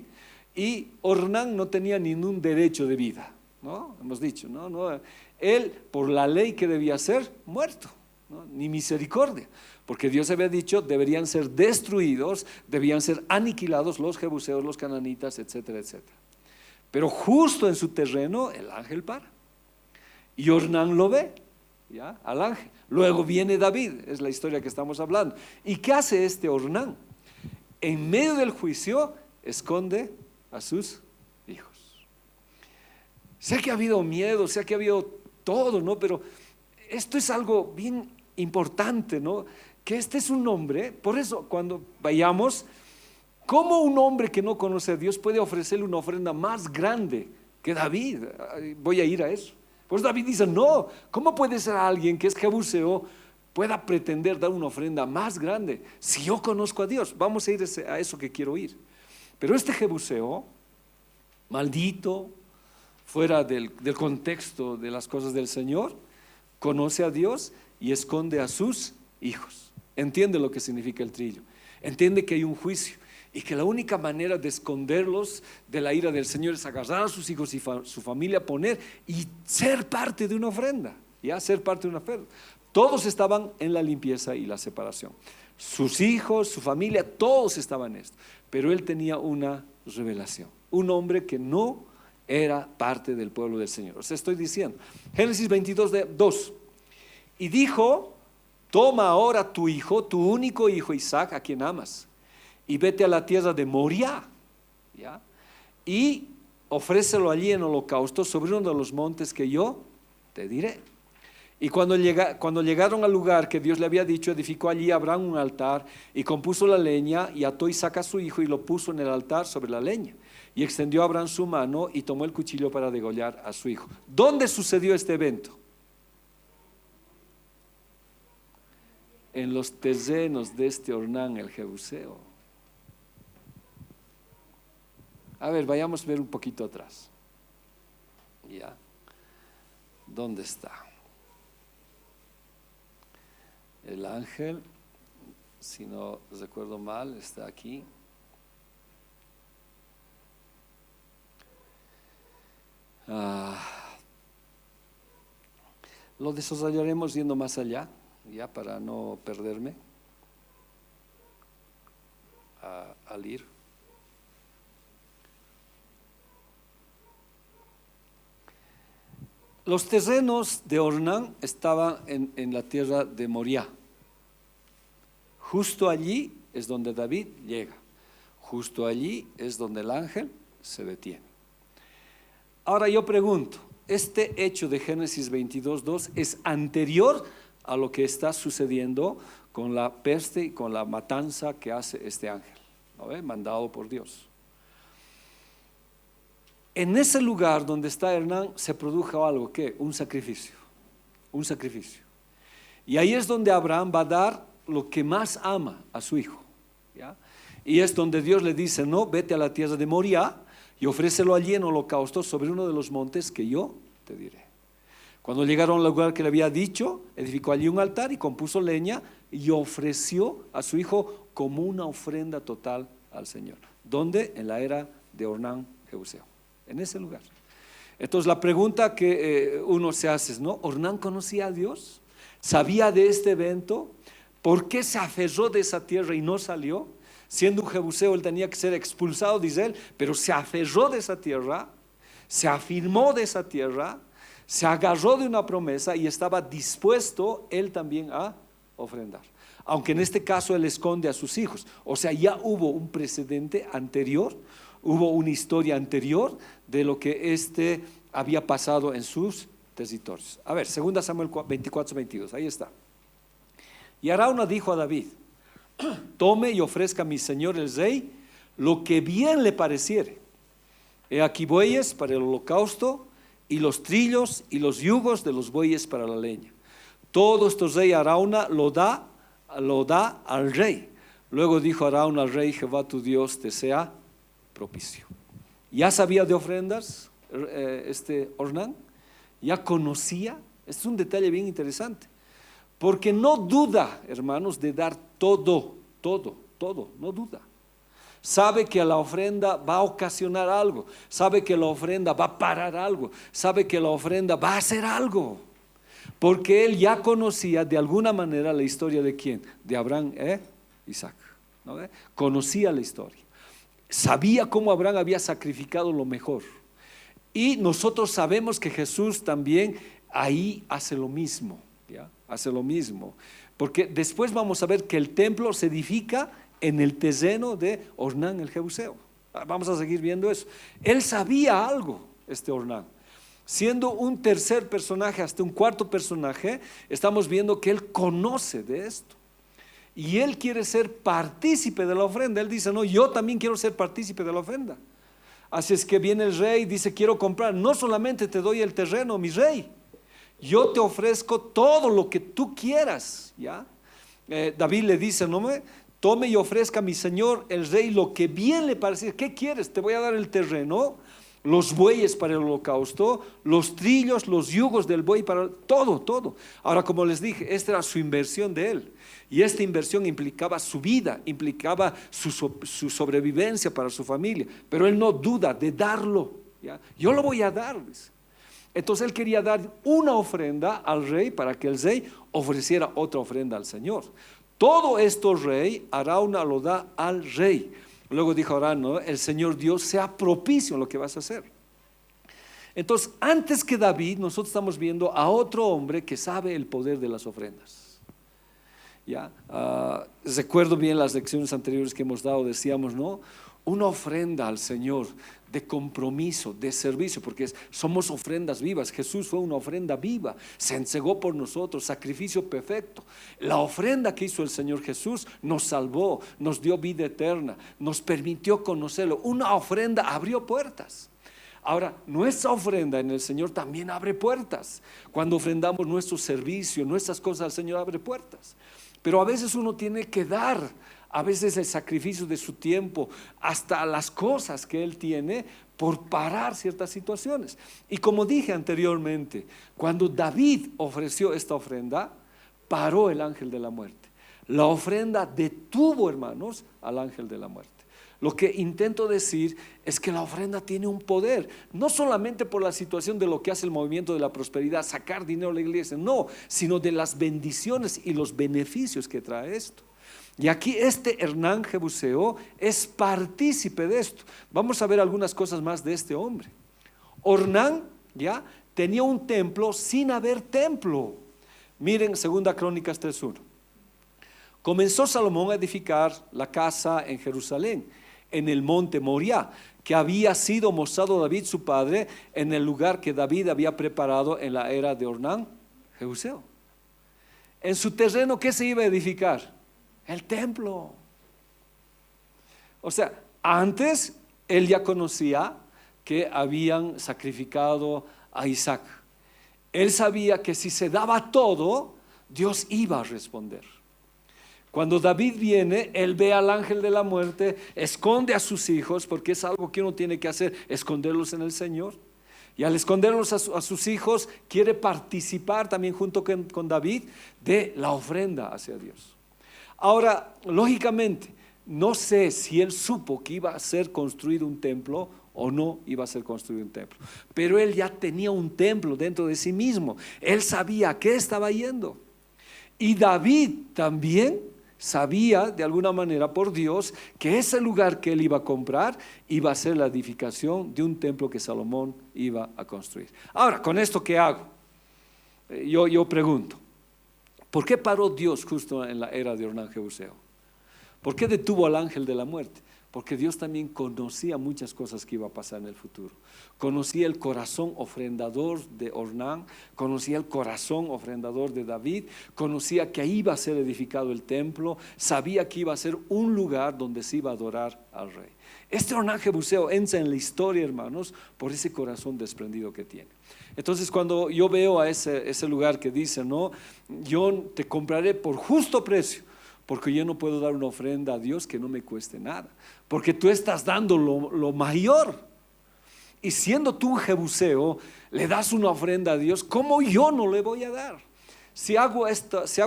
y Ornán no tenía ningún derecho de vida, ¿no? Hemos dicho, ¿no? Él, por la ley que debía ser, muerto, ¿no? Ni misericordia. Porque Dios había dicho, deberían ser destruidos, debían ser aniquilados los jebuseos, los cananitas, etcétera, etcétera. Pero justo en su terreno, el ángel para. Y Ornán lo ve, ¿ya? Al ángel. Luego viene David, es la historia que estamos hablando. ¿Y qué hace este Ornán? En medio del juicio, esconde a sus hijos. Sé que ha habido miedo, sé que ha habido todo, ¿no? Pero esto es algo bien importante, ¿no? Que este es un hombre, por eso cuando vayamos, ¿cómo un hombre que no conoce a Dios puede ofrecerle una ofrenda más grande que David? Voy a ir a eso. Pues David dice, no, ¿cómo puede ser alguien que es jebuseo pueda pretender dar una ofrenda más grande si yo conozco a Dios? Vamos a ir a eso que quiero ir. Pero este jebuseo, maldito, fuera del contexto de las cosas del Señor, conoce a Dios y esconde a sus hijos. Entiende lo que significa el trillo, entiende que hay un juicio y que la única manera de esconderlos de la ira del Señor es agarrar a sus hijos y su familia, poner y ser parte de una ofrenda, ya ser parte de una ofrenda. Todos estaban en la limpieza y la separación, sus hijos, su familia, todos estaban en esto, pero él tenía una revelación, un hombre que no era parte del pueblo del Señor. O sea, estoy diciendo, Génesis 22:2, y dijo, toma ahora tu hijo, tu único hijo Isaac, a quien amas, y vete a la tierra de Moria, ¿ya? Y ofrécelo allí en holocausto sobre uno de los montes que yo te diré. Y cuando llegaron al lugar que Dios le había dicho, edificó allí Abraham un altar y compuso la leña y ató Isaac a su hijo y lo puso en el altar sobre la leña. Y extendió a Abraham su mano y tomó el cuchillo para degollar a su hijo. ¿Dónde sucedió este evento? En los terrenos de este Ornán el Jebuseo. A ver, vayamos a ver un poquito atrás. Ya. ¿Dónde está? El ángel, si no recuerdo mal, está aquí. Lo desarrollaremos yendo más allá, ya para no perderme al ir. Los terrenos de Ornán estaban en la tierra de Moriah. Justo allí es donde David llega. Justo allí es donde el ángel se detiene. Ahora yo pregunto, este hecho de Génesis 22:2 es anterior a lo que está sucediendo con la peste y con la matanza que hace este ángel, ¿no ve? Mandado por Dios. En ese lugar donde está Hernán se produjo algo, ¿qué? Un sacrificio. Y ahí es donde Abraham va a dar lo que más ama a su hijo, ¿ya? Y es donde Dios le dice, no, vete a la tierra de Moriah y ofrécelo allí en holocausto sobre uno de los montes que yo te diré. Cuando llegaron al lugar que le había dicho, edificó allí un altar y compuso leña y ofreció a su hijo como una ofrenda total al Señor. ¿Dónde? En la era de Ornán Jebuseo, en ese lugar. Entonces la pregunta que uno se hace es, ¿no? ¿Ornán conocía a Dios? ¿Sabía de este evento? ¿Por qué se aferró de esa tierra y no salió? Siendo un jebuseo, él tenía que ser expulsado de Israel, pero se aferró de esa tierra, se afirmó de esa tierra, se agarró de una promesa y estaba dispuesto él también a ofrendar. Aunque en este caso él esconde a sus hijos. O sea, ya hubo un precedente anterior, hubo una historia anterior de lo que había pasado en sus territorios. A ver, 2 Samuel 24:22, ahí está. Y Arauna dijo a David, tome y ofrezca a mi señor el rey lo que bien le pareciere. He aquí bueyes para el holocausto y los trillos y los yugos de los bueyes para la leña. Todo esto rey Arauna lo da al rey. Luego dijo Arauna al rey, Jehová tu Dios te sea propicio. ¿Ya sabía de ofrendas Ornán? ¿Ya conocía? Este es un detalle bien interesante. Porque no duda, hermanos, de dar todo, no duda. Sabe que la ofrenda va a ocasionar algo, sabe que la ofrenda va a parar algo, sabe que la ofrenda va a hacer algo. Porque él ya conocía de alguna manera la historia de ¿quién? De Abraham e Isaac, ¿no ve? Conocía la historia. Sabía cómo Abraham había sacrificado lo mejor. Y nosotros sabemos que Jesús también ahí hace lo mismo. ¿Ya? Hace lo mismo, porque después vamos a ver que el templo se edifica en el terreno de Ornán el Jebuseo. Vamos a seguir viendo eso. Él sabía algo, Ornán. Siendo un tercer personaje, hasta un cuarto personaje, estamos viendo que él conoce de esto. Y él quiere ser partícipe de la ofrenda. Él dice, no, yo también quiero ser partícipe de la ofrenda. Así es que viene el rey, dice, quiero comprar. No solamente te doy el terreno, mi rey, yo te ofrezco todo lo que tú quieras, ¿ya? David le dice, no me tome y ofrezca a mi señor el rey lo que bien le parece. ¿Qué quieres? Te voy a dar el terreno, los bueyes para el holocausto, los trillos, los yugos del buey para todo. Ahora, como les dije, esta era su inversión de él. Y esta inversión implicaba su vida, implicaba su sobrevivencia para su familia. Pero él no duda de darlo, ¿ya? Yo lo voy a dar, dice. Entonces él quería dar una ofrenda al rey para que el rey ofreciera otra ofrenda al Señor. Todo esto rey, Arauna lo da al rey. Luego dijo Arauna, ¿no? El Señor Dios sea propicio en lo que vas a hacer. Entonces antes que David, nosotros estamos viendo a otro hombre que sabe el poder de las ofrendas. ¿Ya? Recuerdo bien las lecciones anteriores que hemos dado, decíamos, ¿no? una ofrenda al Señor de compromiso, de servicio, porque somos ofrendas vivas. Jesús fue una ofrenda viva, se entregó por nosotros, sacrificio perfecto. La ofrenda que hizo el Señor Jesús nos salvó, nos dio vida eterna, nos permitió conocerlo. Una ofrenda abrió puertas. Ahora, nuestra ofrenda en el Señor también abre puertas. Cuando ofrendamos nuestro servicio, nuestras cosas al Señor, abre puertas. Pero a veces uno tiene que dar, a veces el sacrificio de su tiempo, hasta las cosas que Él tiene, por parar ciertas situaciones. Y como dije anteriormente, cuando David ofreció esta ofrenda, paró el ángel de la muerte. La ofrenda detuvo, hermanos, al ángel de la muerte. Lo que intento decir es que la ofrenda tiene un poder, no solamente por la situación de lo que hace el movimiento de la prosperidad, sacar dinero a la iglesia, no, sino de las bendiciones y los beneficios que trae esto. Y aquí Hernán Jebuseo es partícipe de esto. Vamos a ver algunas cosas más de este hombre. Ornán ya tenía un templo sin haber templo. Miren 2 Crónicas 3:1. Comenzó Salomón a edificar la casa en Jerusalén, en el monte Moriah, que había sido mostrado a David su padre en el lugar que David había preparado en la era de Ornán Jebuseo. En su terreno, ¿qué se iba a edificar? El templo. O sea, antes él ya conocía que habían sacrificado a Isaac. Él sabía que si se daba todo, Dios iba a responder. Cuando David viene, él ve al ángel de la muerte, esconde a sus hijos, porque es algo que uno tiene que hacer, esconderlos en el Señor. Y al esconderlos a sus hijos, quiere participar también junto con David de la ofrenda hacia Dios. Ahora, lógicamente, no sé si él supo que iba a ser construido un templo o no iba a ser construido un templo, pero él ya tenía un templo dentro de sí mismo. Él sabía a qué estaba yendo. Y David también sabía de alguna manera por Dios que ese lugar que él iba a comprar iba a ser la edificación de un templo que Salomón iba a construir. Ahora, ¿con esto qué hago? Yo pregunto, ¿por qué paró Dios justo en la era de Ornán Jebuseo? ¿Por qué detuvo al ángel de la muerte? Porque Dios también conocía muchas cosas que iba a pasar en el futuro. Conocía el corazón ofrendador de Ornán, conocía el corazón ofrendador de David, conocía que ahí iba a ser edificado el templo, sabía que iba a ser un lugar donde se iba a adorar al rey. Este Ornán Jebuseo entra en la historia, hermanos, por ese corazón desprendido que tiene. Entonces, cuando yo veo a ese lugar que dice, no, yo te compraré por justo precio, porque yo no puedo dar una ofrenda a Dios que no me cueste nada, porque tú estás dando lo mayor. Y siendo tú un jebuseo, le das una ofrenda a Dios, ¿cómo yo no le voy a dar? Si hago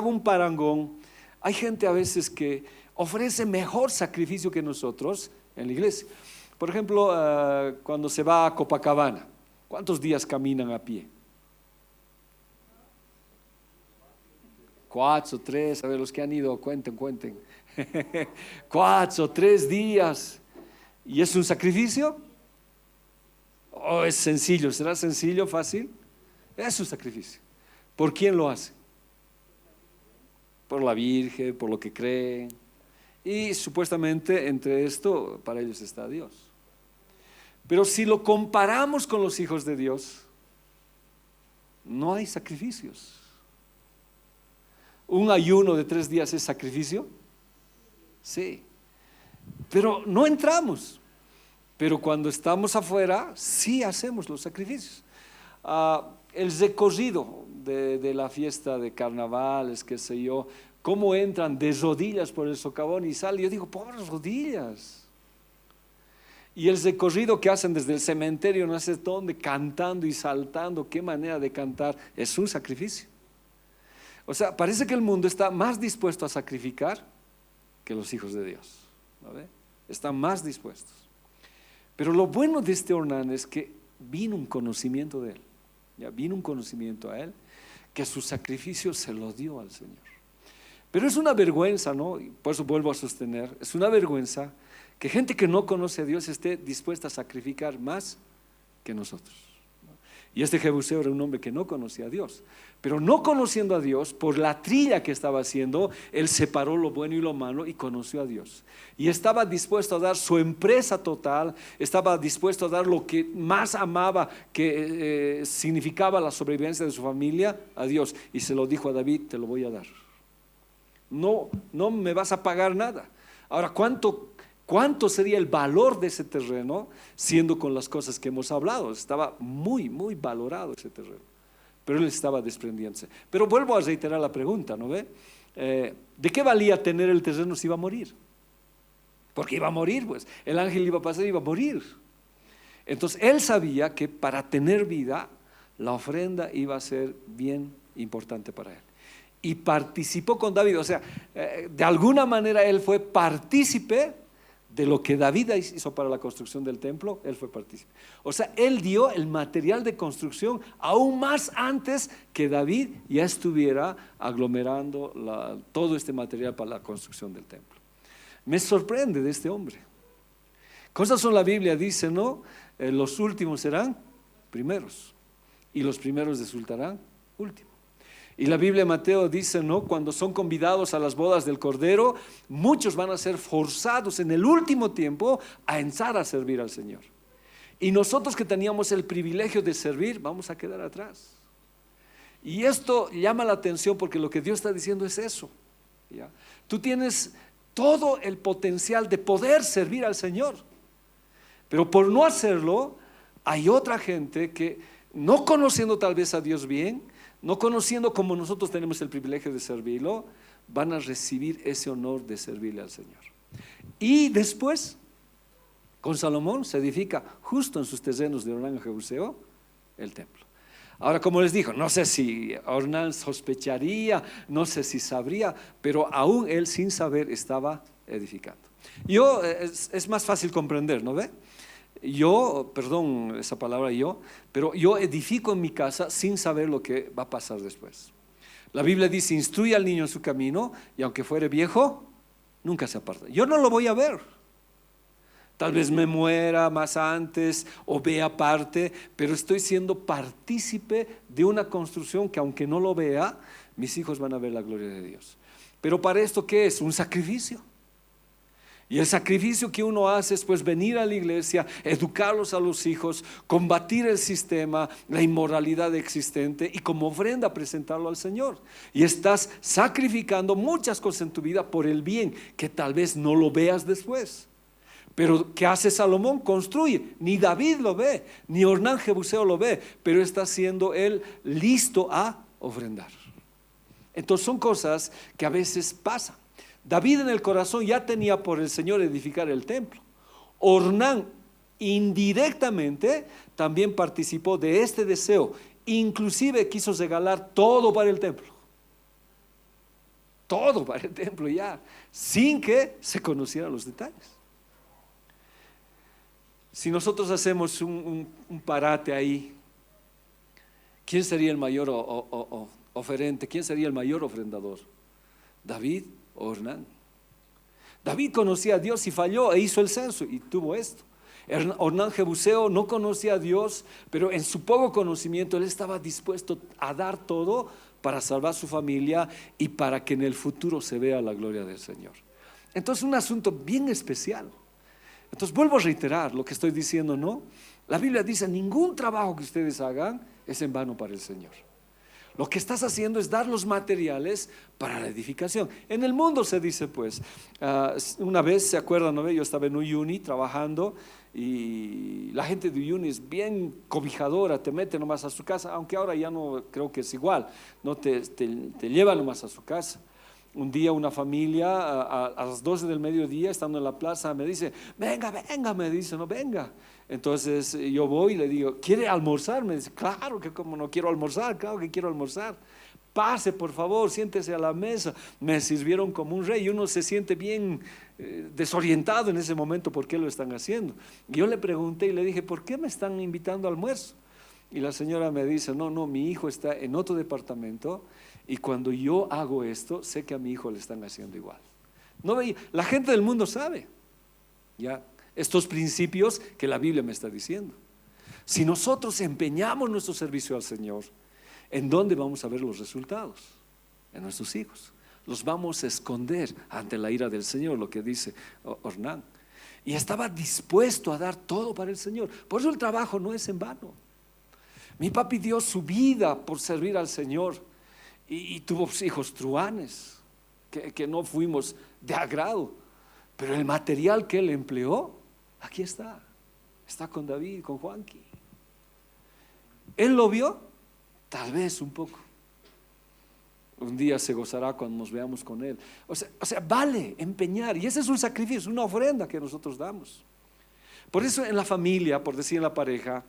un parangón, hay gente a veces que ofrece mejor sacrificio que nosotros en la iglesia. Por ejemplo, cuando se va a Copacabana, ¿cuántos días caminan a pie? 4, 3, a ver, los que han ido, cuenten. 4, 3 días. ¿Y es un sacrificio? ¿O es sencillo? ¿Será sencillo, fácil? Es un sacrificio. ¿Por quién lo hace? Por la Virgen, por lo que creen. Y supuestamente entre esto, para ellos está Dios. Pero si lo comparamos con los hijos de Dios, no hay sacrificios. ¿Un ayuno de 3 días es sacrificio? Sí, pero no entramos. Pero cuando estamos afuera, sí hacemos los sacrificios. El recorrido de la fiesta de carnavales, qué sé yo, cómo entran de rodillas por el socavón y salen. Yo digo, pobres rodillas. Y el recorrido que hacen desde el cementerio, no sé dónde, cantando y saltando, qué manera de cantar, es un sacrificio. O sea, parece que el mundo está más dispuesto a sacrificar que los hijos de Dios, ¿no ve? Están más dispuestos. Pero lo bueno de este Ornán es que vino un conocimiento de él. Ya vino un conocimiento a él, que su sacrificio se lo dio al Señor. Pero es una vergüenza, ¿no? Y por eso vuelvo a sostener, es una vergüenza que gente que no conoce a Dios esté dispuesta a sacrificar más que nosotros. Y este Jebuseo era un hombre que no conocía a Dios. Pero no conociendo a Dios, por la trilla que estaba haciendo, él separó lo bueno y lo malo y conoció a Dios. Y estaba dispuesto a dar su empresa total, estaba dispuesto a dar lo que más amaba, que significaba la sobrevivencia de su familia, a Dios. Y se lo dijo a David: te lo voy a dar. No, no me vas a pagar nada. Ahora, ¿cuánto sería el valor de ese terreno siendo con las cosas que hemos hablado? Estaba muy, muy valorado ese terreno. Pero él estaba desprendiéndose. Pero vuelvo a reiterar la pregunta, ¿no ve? ¿De qué valía tener el terreno si iba a morir? Porque iba a morir, pues. El ángel iba a pasar y iba a morir. Entonces él sabía que para tener vida, la ofrenda iba a ser bien importante para él. Y participó con David. O sea, de alguna manera él fue partícipe de lo que David hizo para la construcción del templo. Él fue partícipe. O sea, él dio el material de construcción aún más antes que David ya estuviera aglomerando todo este material para la construcción del templo. Me sorprende de este hombre. Cosas son la Biblia, dice, ¿no? Los últimos serán primeros y los primeros resultarán últimos. Y la Biblia de Mateo dice, ¿no? Cuando son convidados a las bodas del Cordero, muchos van a ser forzados en el último tiempo a entrar a servir al Señor. Y nosotros que teníamos el privilegio de servir, vamos a quedar atrás. Y esto llama la atención porque lo que Dios está diciendo es eso, ¿ya? Tú tienes todo el potencial de poder servir al Señor, pero por no hacerlo, hay otra gente que, no conociendo tal vez a Dios bien, no conociendo como nosotros tenemos el privilegio de servirlo, van a recibir ese honor de servirle al Señor. Y después, con Salomón se edifica justo en sus terrenos de Ornán y Jebuseo el templo. Ahora, como les digo, no sé si Ornán sospecharía, no sé si sabría, pero aún él sin saber estaba edificando. Es más fácil comprender, ¿no ve? Perdón esa palabra pero yo edifico en mi casa sin saber lo que va a pasar después. La Biblia dice: instruye al niño en su camino y aunque fuere viejo, nunca se aparta. Yo no lo voy a ver. Tal vez me muera más antes o vea parte, pero estoy siendo partícipe de una construcción que aunque no lo vea, mis hijos van a ver la gloria de Dios. Pero para esto, ¿qué es? Un sacrificio. Y el sacrificio que uno hace es pues venir a la iglesia, educarlos a los hijos, combatir el sistema, la inmoralidad existente y como ofrenda presentarlo al Señor. Y estás sacrificando muchas cosas en tu vida por el bien que tal vez no lo veas después. Pero ¿qué hace Salomón? Construye. Ni David lo ve, ni Ornán Jebuseo lo ve, pero está siendo él listo a ofrendar. Entonces son cosas que a veces pasan. David en el corazón ya tenía por el Señor edificar el templo. Ornán indirectamente también participó de este deseo, inclusive quiso regalar todo para el templo. Todo para el templo ya, sin que se conocieran los detalles. Si nosotros hacemos un parate ahí, ¿quién sería el mayor oferente? ¿Quién sería el mayor ofrendador? ¿David o Ornán? David conocía a Dios y falló e hizo el censo y tuvo esto. Ornán Jebuseo no conocía a Dios, pero en su poco conocimiento él estaba dispuesto a dar todo para salvar su familia y para que en el futuro se vea la gloria del Señor. Entonces un asunto bien especial. Entonces vuelvo a reiterar lo que estoy diciendo, ¿no? La Biblia dice: ningún trabajo que ustedes hagan es en vano para el Señor. Lo que estás haciendo es dar los materiales para la edificación. En el mundo se dice pues, una vez, ¿se acuerdan? ¿No? Yo estaba en Uyuni trabajando y la gente de Uyuni es bien cobijadora, te mete nomás a su casa, aunque ahora ya no creo que es igual, no te lleva nomás a su casa. Un día una familia a las 12 del mediodía, estando en la plaza, me dice: venga, me dice, no, venga. Entonces yo voy y le digo: ¿quiere almorzar? Me dice: claro que como no quiero almorzar, claro que quiero almorzar. Pase por favor, siéntese a la mesa. Me sirvieron como un rey y uno se siente bien desorientado en ese momento. ¿Por qué lo están haciendo? Y yo le pregunté y le dije: ¿por qué me están invitando a almuerzo? Y la señora me dice: no, mi hijo está en otro departamento y cuando yo hago esto, sé que a mi hijo le están haciendo igual. No, la gente del mundo sabe ya estos principios que la Biblia me está diciendo. Si nosotros empeñamos nuestro servicio al Señor, ¿en dónde vamos a ver los resultados? En nuestros hijos. Los vamos a esconder ante la ira del Señor, lo que dice Ornán. Y estaba dispuesto a dar todo para el Señor. Por eso el trabajo no es en vano. Mi papi dio su vida por servir al Señor y tuvo hijos truanes que no fuimos de agrado. Pero el material que él empleó, aquí está con David, con Juanqui. ¿Él lo vio? Tal vez un poco. Un día se gozará cuando nos veamos con él. O sea, vale empeñar. Y ese es un sacrificio, es una ofrenda que nosotros damos. Por eso en la familia, por decir en la pareja,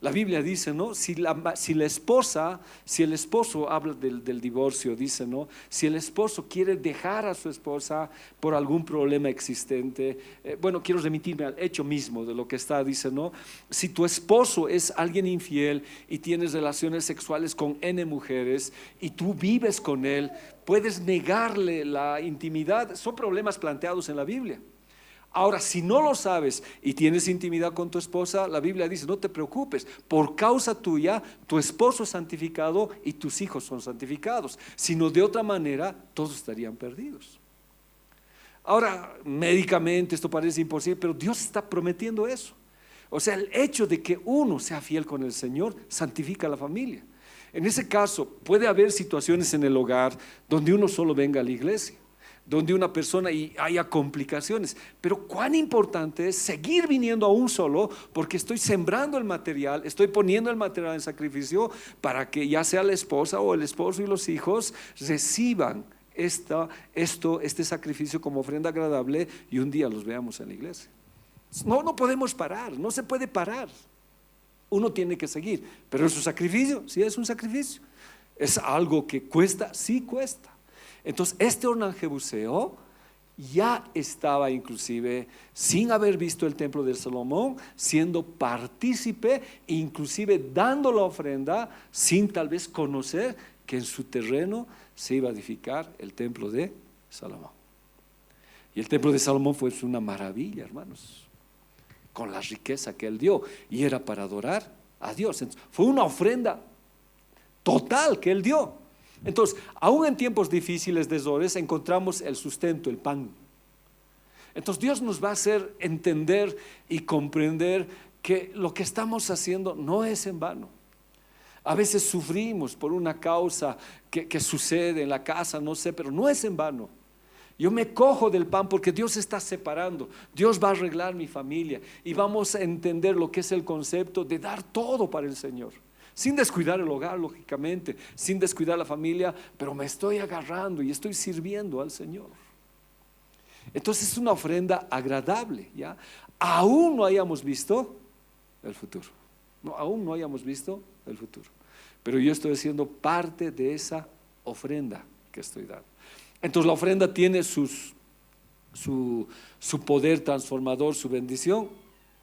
la Biblia dice, ¿no? Si el esposo habla del divorcio, dice, ¿no? Si el esposo quiere dejar a su esposa por algún problema existente, quiero remitirme al hecho mismo de lo que está, dice, ¿no? Si tu esposo es alguien infiel y tienes relaciones sexuales con N mujeres y tú vives con él, puedes negarle la intimidad. Son problemas planteados en la Biblia. Ahora, si no lo sabes y tienes intimidad con tu esposa, la Biblia dice, no te preocupes, por causa tuya, tu esposo es santificado y tus hijos son santificados. Sino de otra manera, todos estarían perdidos. Ahora, médicamente esto parece imposible, pero Dios está prometiendo eso. O sea, el hecho de que uno sea fiel con el Señor santifica a la familia. En ese caso, puede haber situaciones en el hogar donde uno solo venga a la iglesia, donde una persona y haya complicaciones, pero cuán importante es seguir viniendo a un solo, porque estoy sembrando el material, estoy poniendo el material en sacrificio para que ya sea la esposa o el esposo y los hijos reciban este sacrificio como ofrenda agradable y un día los veamos en la iglesia. No podemos parar, no se puede parar. Uno tiene que seguir, pero es un sacrificio, sí es un sacrificio. Es algo que cuesta, sí cuesta. Entonces este Ornán Jebuseo ya estaba inclusive, sin haber visto el templo de Salomón, siendo partícipe, inclusive dando la ofrenda, sin tal vez conocer que en su terreno se iba a edificar el templo de Salomón. Y el templo de Salomón fue una maravilla, hermanos, con la riqueza que él dio, y era para adorar a Dios. Entonces, fue una ofrenda total que él dio. Entonces, aún en tiempos difíciles de Zores encontramos el sustento, el pan. Entonces Dios nos va a hacer entender y comprender que lo que estamos haciendo no es en vano. A veces sufrimos por una causa que sucede en la casa, no sé, pero no es en vano. Yo me cojo del pan porque Dios está separando. Dios va a arreglar mi familia y vamos a entender lo que es el concepto de dar todo para el Señor. Sin descuidar el hogar, lógicamente, sin descuidar la familia, pero me estoy agarrando y estoy sirviendo al Señor. Entonces es una ofrenda agradable, ¿ya? Aún no hayamos visto el futuro. No, aún no hayamos visto el futuro. Pero yo estoy haciendo parte de esa ofrenda que estoy dando. Entonces la ofrenda tiene su poder transformador, su bendición,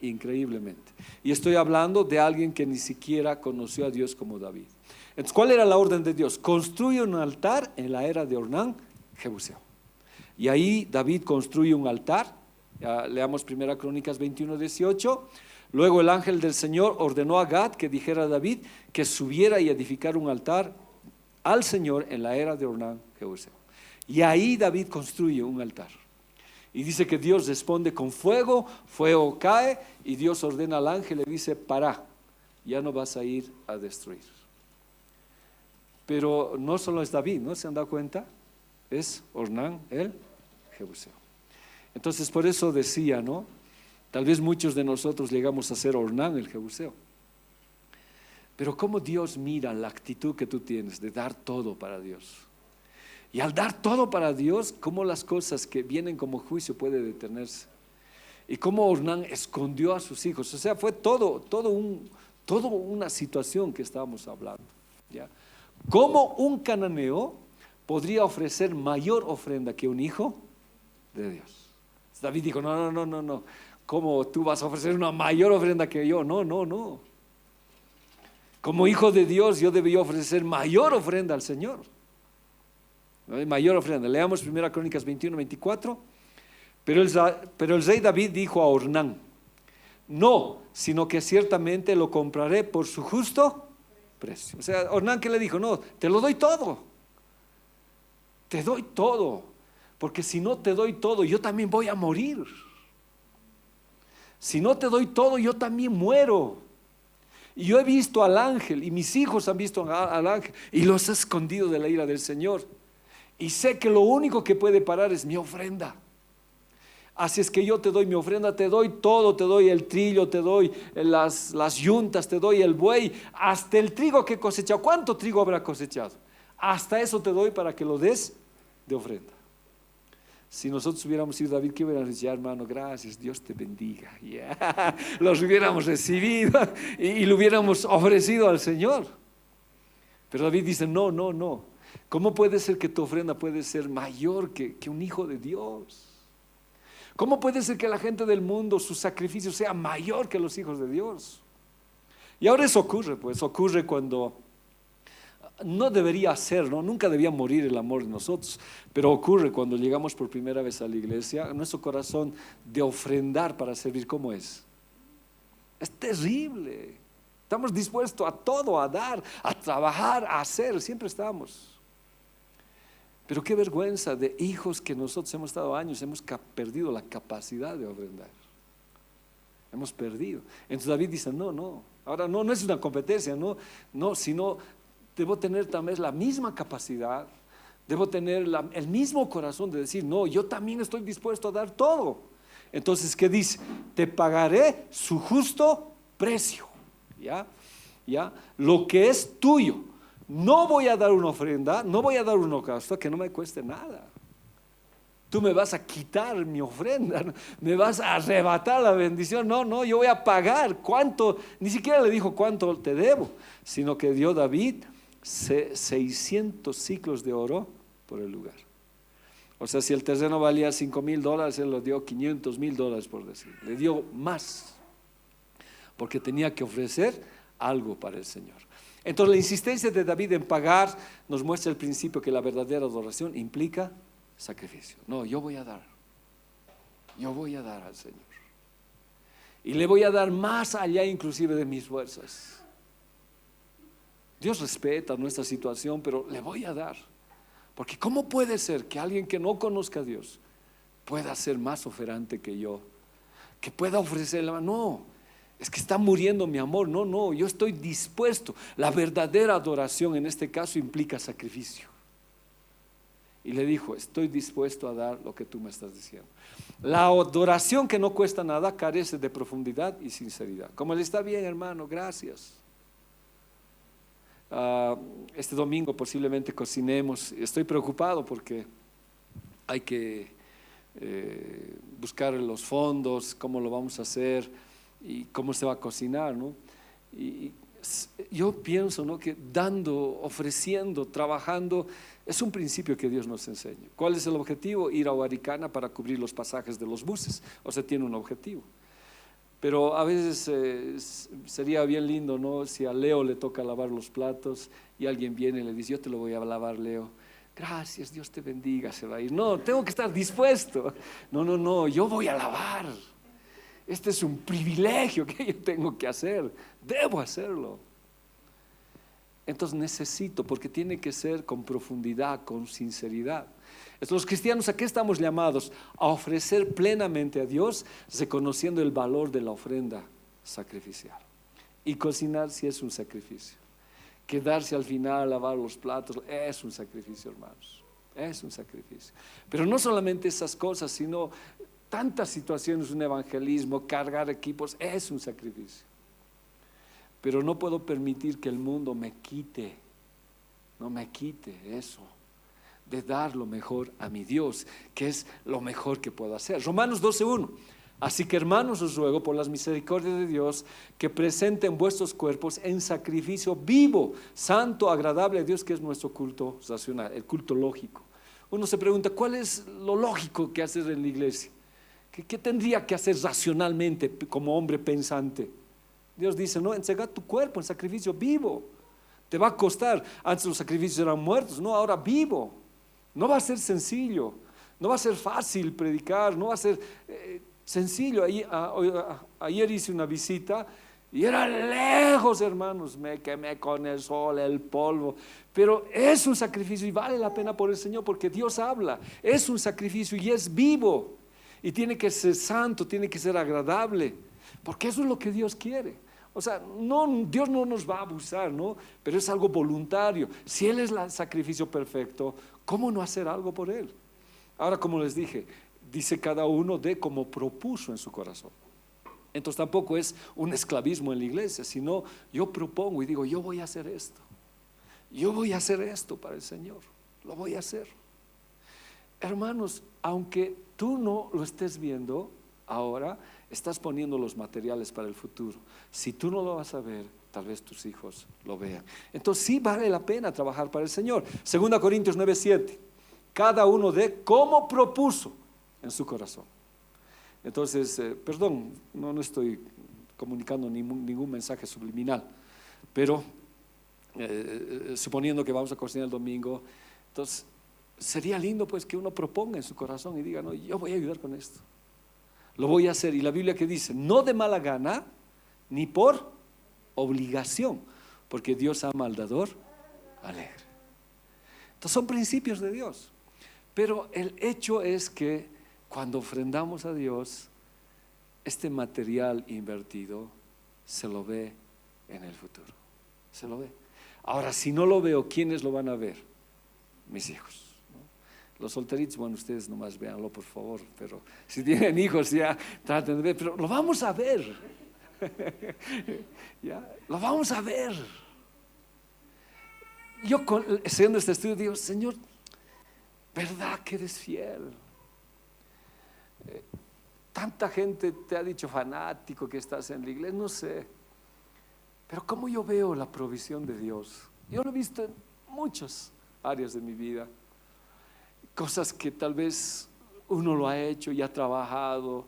increíblemente. Y estoy hablando de alguien que ni siquiera conoció a Dios como David. Entonces, ¿cuál era la orden de Dios? Construye un altar en la era de Ornán Jebuseo. Y ahí David construye un altar. Ya leamos 1 Crónicas 21:18. Luego el ángel del Señor ordenó a Gad que dijera a David que subiera y edificara un altar al Señor en la era de Ornán Jebuseo. Y ahí David construye un altar. Y dice que Dios responde con fuego, fuego cae y Dios ordena al ángel, le dice, para, ya no vas a ir a destruir. Pero no solo es David, ¿no? ¿Se han dado cuenta? Es Ornán el Jebuseo. Entonces por eso decía, ¿no? Tal vez muchos de nosotros llegamos a ser Ornán el Jebuseo. Pero cómo Dios mira la actitud que tú tienes de dar todo para Dios. Y al dar todo para Dios, cómo las cosas que vienen como juicio pueden detenerse. Y cómo Ornán escondió a sus hijos. O sea, fue todo una situación que estábamos hablando, ¿ya? ¿Cómo un cananeo podría ofrecer mayor ofrenda que un hijo de Dios? David dijo, no. ¿Cómo tú vas a ofrecer una mayor ofrenda que yo? No. Como hijo de Dios, yo debía ofrecer mayor ofrenda al Señor. Mayor ofrenda. Leamos 1 Crónicas 21:24. Pero el rey David dijo a Ornán, No, sino que ciertamente lo compraré por su justo precio. O sea, Ornán, ¿qué le dijo? No, te lo doy todo. Te doy todo. Porque si no te doy todo, yo también voy a morir. Si no te doy todo, yo también muero. Y yo he visto al ángel, y mis hijos han visto al ángel, y los he escondido de la ira del Señor. Y sé que lo único que puede parar es mi ofrenda. Así es que yo te doy mi ofrenda, te doy todo, te doy el trillo, te doy las yuntas, te doy el buey, hasta el trigo que he cosechado. ¿Cuánto trigo habrá cosechado? Hasta eso te doy para que lo des de ofrenda. Si nosotros hubiéramos sido David, ¿qué hubiéramos dicho? Hermano, gracias, Dios te bendiga. Yeah. Los hubiéramos recibido y lo hubiéramos ofrecido al Señor. Pero David dice, no, no, no. ¿Cómo puede ser que tu ofrenda puede ser mayor que un hijo de Dios? ¿Cómo puede ser que la gente del mundo, su sacrificio sea mayor que los hijos de Dios? Y ahora eso ocurre, pues ocurre cuando no debería ser, ¿no? Nunca debía morir el amor de nosotros, pero ocurre cuando llegamos por primera vez a la iglesia, nuestro corazón de ofrendar para servir, ¿cómo es? Es terrible. Estamos dispuestos a todo, a dar, a trabajar, a hacer, siempre estamos. Pero qué vergüenza de hijos que nosotros hemos estado años, hemos perdido la capacidad de ofrendar. Hemos perdido. Entonces David dice, no, no, ahora no es una competencia, no, sino debo tener también la misma capacidad, debo tener el mismo corazón de decir, no, yo también estoy dispuesto a dar todo. Entonces, ¿qué dice? Te pagaré su justo precio, ¿ya? Lo que es tuyo. No voy a dar una ofrenda, no voy a dar un holocausto que no me cueste nada. Tú me vas a quitar mi ofrenda, me vas a arrebatar la bendición. No, yo voy a pagar. ¿Cuánto? Ni siquiera le dijo cuánto te debo, sino que dio David 600 ciclos de oro por el lugar. O sea, si el terreno valía $5,000, él lo dio $500,000, por decir. Le dio más, porque tenía que ofrecer algo para el Señor. Entonces la insistencia de David en pagar nos muestra el principio que la verdadera adoración implica sacrificio. No, yo voy a dar al Señor. Y le voy a dar más allá inclusive de mis fuerzas. Dios respeta nuestra situación, pero le voy a dar. Porque ¿cómo puede ser que alguien que no conozca a Dios pueda ser más oferante que yo? Que pueda ofrecerle más. No. Es que está muriendo mi amor. No, yo estoy dispuesto. La verdadera adoración en este caso implica sacrificio. Y le dijo, estoy dispuesto a dar lo que tú me estás diciendo. La adoración que no cuesta nada carece de profundidad y sinceridad. Como le está bien, hermano, gracias. Este domingo posiblemente cocinemos. Estoy preocupado porque hay que buscar los fondos, cómo lo vamos a hacer y cómo se va a cocinar, ¿no? Y yo pienso, ¿no?, que dando, ofreciendo, trabajando es un principio que Dios nos enseña. ¿Cuál es el objetivo? Ir a Huaricana para cubrir los pasajes de los buses. O sea, tiene un objetivo. Pero a veces sería bien lindo, ¿no?, si a Leo le toca lavar los platos y alguien viene y le dice, yo te lo voy a lavar, Leo. Gracias, Dios te bendiga, se va a ir. No, tengo que estar dispuesto. No, yo voy a lavar. Este es un privilegio que yo tengo que hacer. Debo hacerlo. Entonces necesito, porque tiene que ser con profundidad, con sinceridad. Entonces, los cristianos, ¿a qué estamos llamados? A ofrecer plenamente a Dios, reconociendo el valor de la ofrenda sacrificial. Y cocinar sí es un sacrificio. Quedarse al final, lavar los platos, es un sacrificio, hermanos. Es un sacrificio. Pero no solamente esas cosas, sino tantas situaciones, un evangelismo, cargar equipos, es un sacrificio. Pero no puedo permitir que el mundo me quite eso, de dar lo mejor a mi Dios, que es lo mejor que puedo hacer. Romanos 12:1. Así que, hermanos, os ruego por las misericordias de Dios que presenten vuestros cuerpos en sacrificio vivo, santo, agradable a Dios, que es nuestro culto racional, el culto lógico. Uno se pregunta, ¿cuál es lo lógico que hacer en la iglesia? ¿Qué tendría que hacer racionalmente como hombre pensante? Dios dice, no, entrega tu cuerpo en sacrificio vivo. Te va a costar. Antes los sacrificios eran muertos, no, ahora vivo. No va a ser sencillo, no va a ser fácil predicar, no va a ser Sencillo. Ayer hice una visita y era lejos, hermanos, me quemé con el sol, el polvo, pero es un sacrificio y vale la pena por el Señor, porque Dios habla, es un sacrificio y es vivo, y tiene que ser santo, tiene que ser agradable, porque eso es lo que Dios quiere. O sea, Dios no nos va a abusar, ¿no? Pero es algo voluntario. Si Él es el sacrificio perfecto, ¿cómo no hacer algo por Él? Ahora, como les dije, dice cada uno de como propuso en su corazón. Entonces tampoco es un esclavismo en la iglesia, sino yo propongo y digo, yo voy a hacer esto. Yo voy a hacer esto para el Señor. Lo voy a hacer. Hermanos, aunque tú no lo estés viendo ahora, estás poniendo los materiales para el futuro. Si tú no lo vas a ver, tal vez tus hijos lo vean. Entonces sí vale la pena trabajar para el Señor. 2 Corintios 9:7. Cada uno de como propuso en su corazón. Entonces, perdón, no estoy comunicando ningún mensaje subliminal, pero suponiendo que vamos a cocinar el domingo, entonces sería lindo pues que uno proponga en su corazón y diga, no, yo voy a ayudar con esto, lo voy a hacer. Y la Biblia que dice, no de mala gana, ni por obligación, porque Dios ama al dador alegre. Entonces son principios de Dios, pero el hecho es que cuando ofrendamos a Dios, este material invertido se lo ve en el futuro. Se lo ve. Ahora, si no lo veo, ¿quiénes lo van a ver? Mis hijos, ¿no? Los solteritos, bueno, ustedes nomás véanlo, por favor. Pero si tienen hijos, ya traten de ver. Pero lo vamos a ver. ¿Ya? Lo vamos a ver. Yo, haciendo este estudio, digo, Señor, ¿verdad que eres fiel? Tanta gente te ha dicho fanático que estás en la iglesia, no sé, pero como yo veo la provisión de Dios, yo lo he visto en muchas áreas de mi vida, cosas que tal vez uno lo ha hecho y ha trabajado,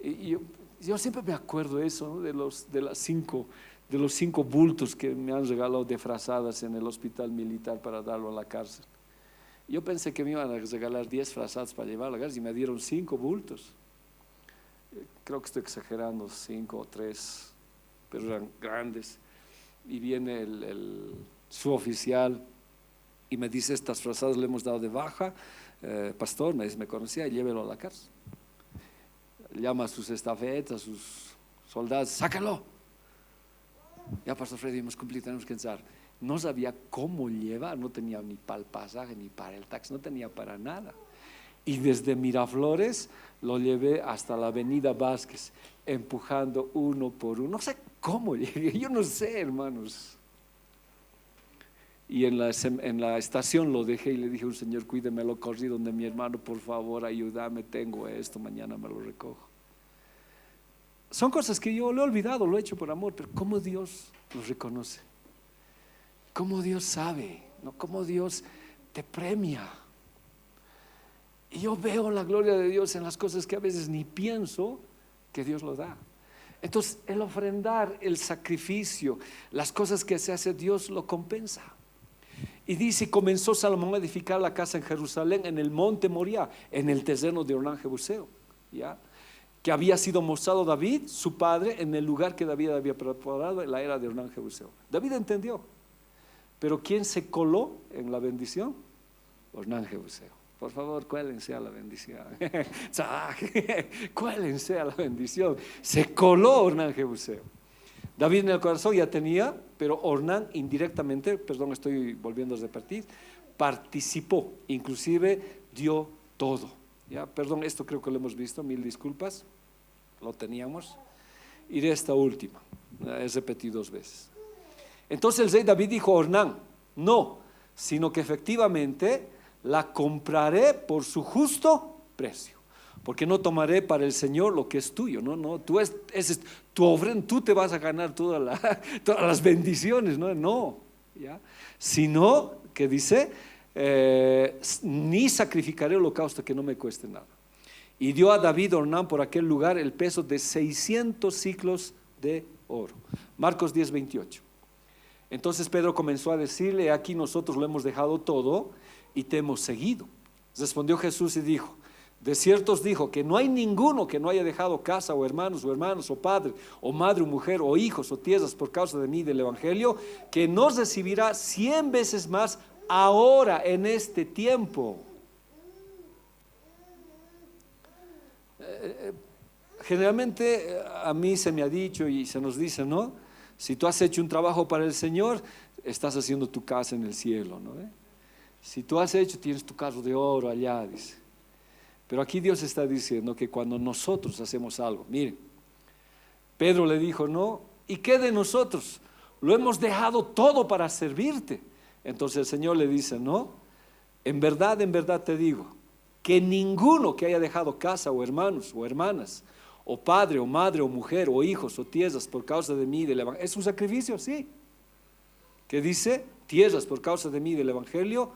y yo siempre me acuerdo eso, ¿no? de los 5 bultos que me han regalado de frazadas en el hospital militar para darlo a la cárcel. Yo pensé que me iban a regalar 10 frazadas para llevar a la cárcel y me dieron 5 bultos. Creo que estoy exagerando, 5 o 3, pero eran grandes. Y viene su oficial y me dice, estas frazadas le hemos dado de baja, pastor, me conocía, y llévelo a la cárcel. Llama a sus estafetas, a sus soldados, sácalo. Ya, pastor Freddy, hemos cumplido, tenemos que entrar. No sabía cómo llevar, no tenía ni para el pasaje, ni para el taxi, no tenía para nada. Y desde Miraflores lo llevé hasta la avenida Vázquez, empujando uno por uno. No sé cómo llegué, yo no sé, hermanos. Y en la estación lo dejé y le dije a un señor, cuídemelo, corrí donde mi hermano, por favor, ayúdame, tengo esto, mañana me lo recojo. Son cosas que yo lo he olvidado, lo he hecho por amor, pero cómo Dios los reconoce. Cómo Dios sabe, ¿no? Cómo Dios te premia. Y yo veo la gloria de Dios en las cosas que a veces ni pienso que Dios lo da. Entonces el ofrendar, el sacrificio, las cosas que se hace, Dios lo compensa. Y dice, comenzó Salomón a edificar la casa en Jerusalén, en el monte Moriah, en el terreno de Ornán Jebuseo, ¿ya? Que había sido mostrado David, su padre, en el lugar que David había preparado en la era de Ornán Jebuseo. David entendió. Pero ¿quién se coló en la bendición? Ornán Jebuseo. Por favor, cuélense a la bendición. Cuélense a la bendición. Se coló Ornán Jebuseo. David en el corazón ya tenía, pero Ornán indirectamente, perdón, estoy volviendo a repetir, participó, inclusive dio todo. ¿Ya? Perdón, esto creo que lo hemos visto, 1000 disculpas, lo teníamos. Iré a esta última, he repetido 2 veces. Entonces el rey David dijo a Ornán, no, sino que efectivamente la compraré por su justo precio, porque no tomaré para el Señor lo que es tuyo. No, tú tu ofrenda, tú te vas a ganar todas las bendiciones, no, ¿ya? Sino que dice, ni sacrificaré holocausto que no me cueste nada. Y dio a David Ornán por aquel lugar el peso de 600 siclos de oro. Marcos 10:28. Entonces Pedro comenzó a decirle, aquí nosotros lo hemos dejado todo y te hemos seguido. Respondió Jesús y dijo, De cierto os dijo que no hay ninguno que no haya dejado casa o hermanos o padre o madre o mujer o hijos o tierras por causa de mí del evangelio, que no recibirá 100 veces más ahora en este tiempo. Generalmente a mí se me ha dicho y se nos dice, ¿no? Si tú has hecho un trabajo para el Señor, estás haciendo tu casa en el cielo, ¿no? Si tú has hecho, tienes tu carro de oro allá, dice. Pero aquí Dios está diciendo que cuando nosotros hacemos algo, miren, Pedro le dijo, no, ¿y qué de nosotros? Lo hemos dejado todo para servirte. Entonces el Señor le dice, no, en verdad te digo, que ninguno que haya dejado casa o hermanos o hermanas, o padre o madre o mujer o hijos o tierras por causa de mí del evangelio, es un sacrificio, sí, que dice, tierras por causa de mí del evangelio,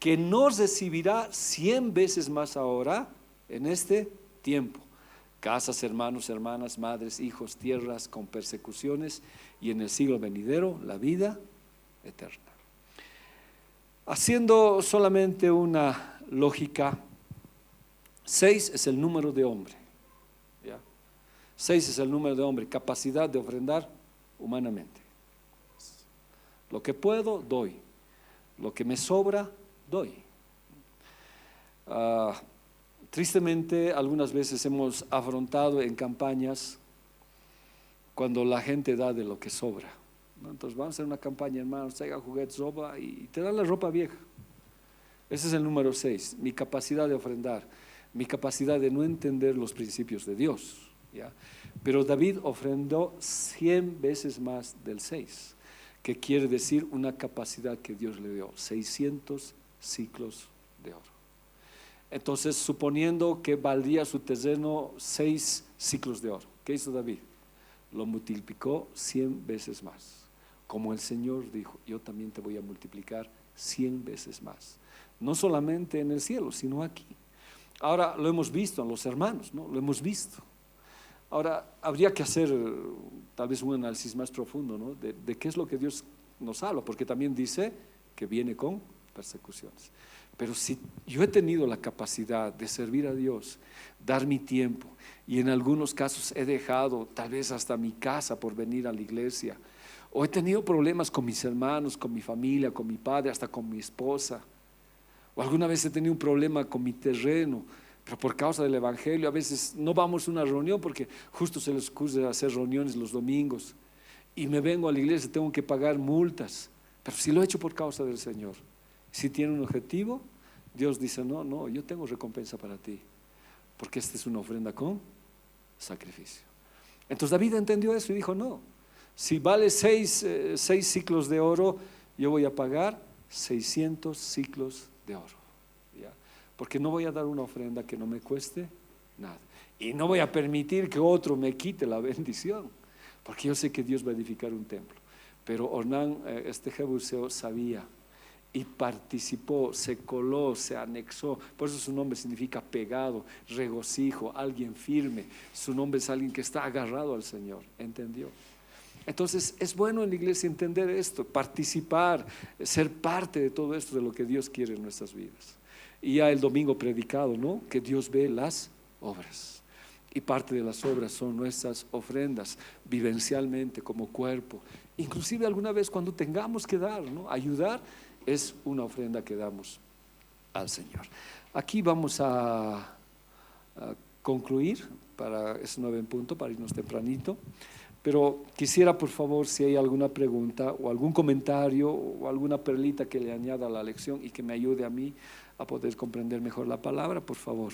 que no recibirá 100 veces más ahora en este tiempo. Casas, hermanos, hermanas, madres, hijos, tierras con persecuciones y en el siglo venidero la vida eterna. Haciendo solamente una lógica, 6 es el número de hombre. ¿Ya? 6 es el número de hombre, capacidad de ofrendar humanamente. Lo que puedo, doy. Lo que me sobra, doy. Tristemente, algunas veces hemos afrontado en campañas cuando la gente da de lo que sobra, ¿no? Entonces vamos a hacer una campaña, hermanos, traigan juguetes, ropa, y te dan la ropa vieja. Ese es el número 6, mi capacidad de ofrendar, mi capacidad de no entender los principios de Dios, ¿ya? Pero David ofrendó 100 veces más del 6, que quiere decir una capacidad que Dios le dio, 600 ciclos de oro. Entonces, suponiendo que valdría su terreno 6 ciclos de oro, ¿qué hizo David? Lo multiplicó 100 veces más. Como el Señor dijo, yo también te voy a multiplicar 100 veces más. No solamente en el cielo, sino aquí. Ahora lo hemos visto en los hermanos, ¿no? Lo hemos visto. Ahora, habría que hacer tal vez un análisis más profundo, ¿no? de qué es lo que Dios nos habla, porque también dice que viene con persecuciones. Pero si yo he tenido la capacidad de servir a Dios, dar mi tiempo, y en algunos casos he dejado tal vez hasta mi casa por venir a la iglesia, o he tenido problemas con mis hermanos, con mi familia, con mi padre, hasta con mi esposa, o alguna vez he tenido un problema con mi terreno, pero por causa del evangelio a veces no vamos a una reunión porque justo se les ocurre hacer reuniones los domingos, y me vengo a la iglesia, tengo que pagar multas, pero si lo he hecho por causa del Señor. Si tiene un objetivo, Dios dice, no, yo tengo recompensa para ti, porque esta es una ofrenda con sacrificio. Entonces David entendió eso y dijo, no, si vale 6 ciclos de oro, yo voy a pagar 600 ciclos de oro, ¿ya? Porque no voy a dar una ofrenda que no me cueste nada, y no voy a permitir que otro me quite la bendición, porque yo sé que Dios va a edificar un templo. Pero Ornán, este jebuseo, sabía y participó, se coló, se anexó. Por eso su nombre significa pegado, regocijo, alguien firme. Su nombre es alguien que está agarrado al Señor, ¿entendió? Entonces es bueno en la iglesia entender esto, participar, ser parte de todo esto, de lo que Dios quiere en nuestras vidas. Y ya el domingo predicado, ¿no? Que Dios ve las obras, y parte de las obras son nuestras ofrendas, vivencialmente como cuerpo. Inclusive alguna vez cuando tengamos que dar, ¿no? Ayudar es una ofrenda que damos al Señor. Aquí vamos a concluir para ese 9 en punto, para irnos tempranito. Pero quisiera, por favor, si hay alguna pregunta o algún comentario o alguna perlita que le añada a la lección y que me ayude a mí a poder comprender mejor la palabra, por favor,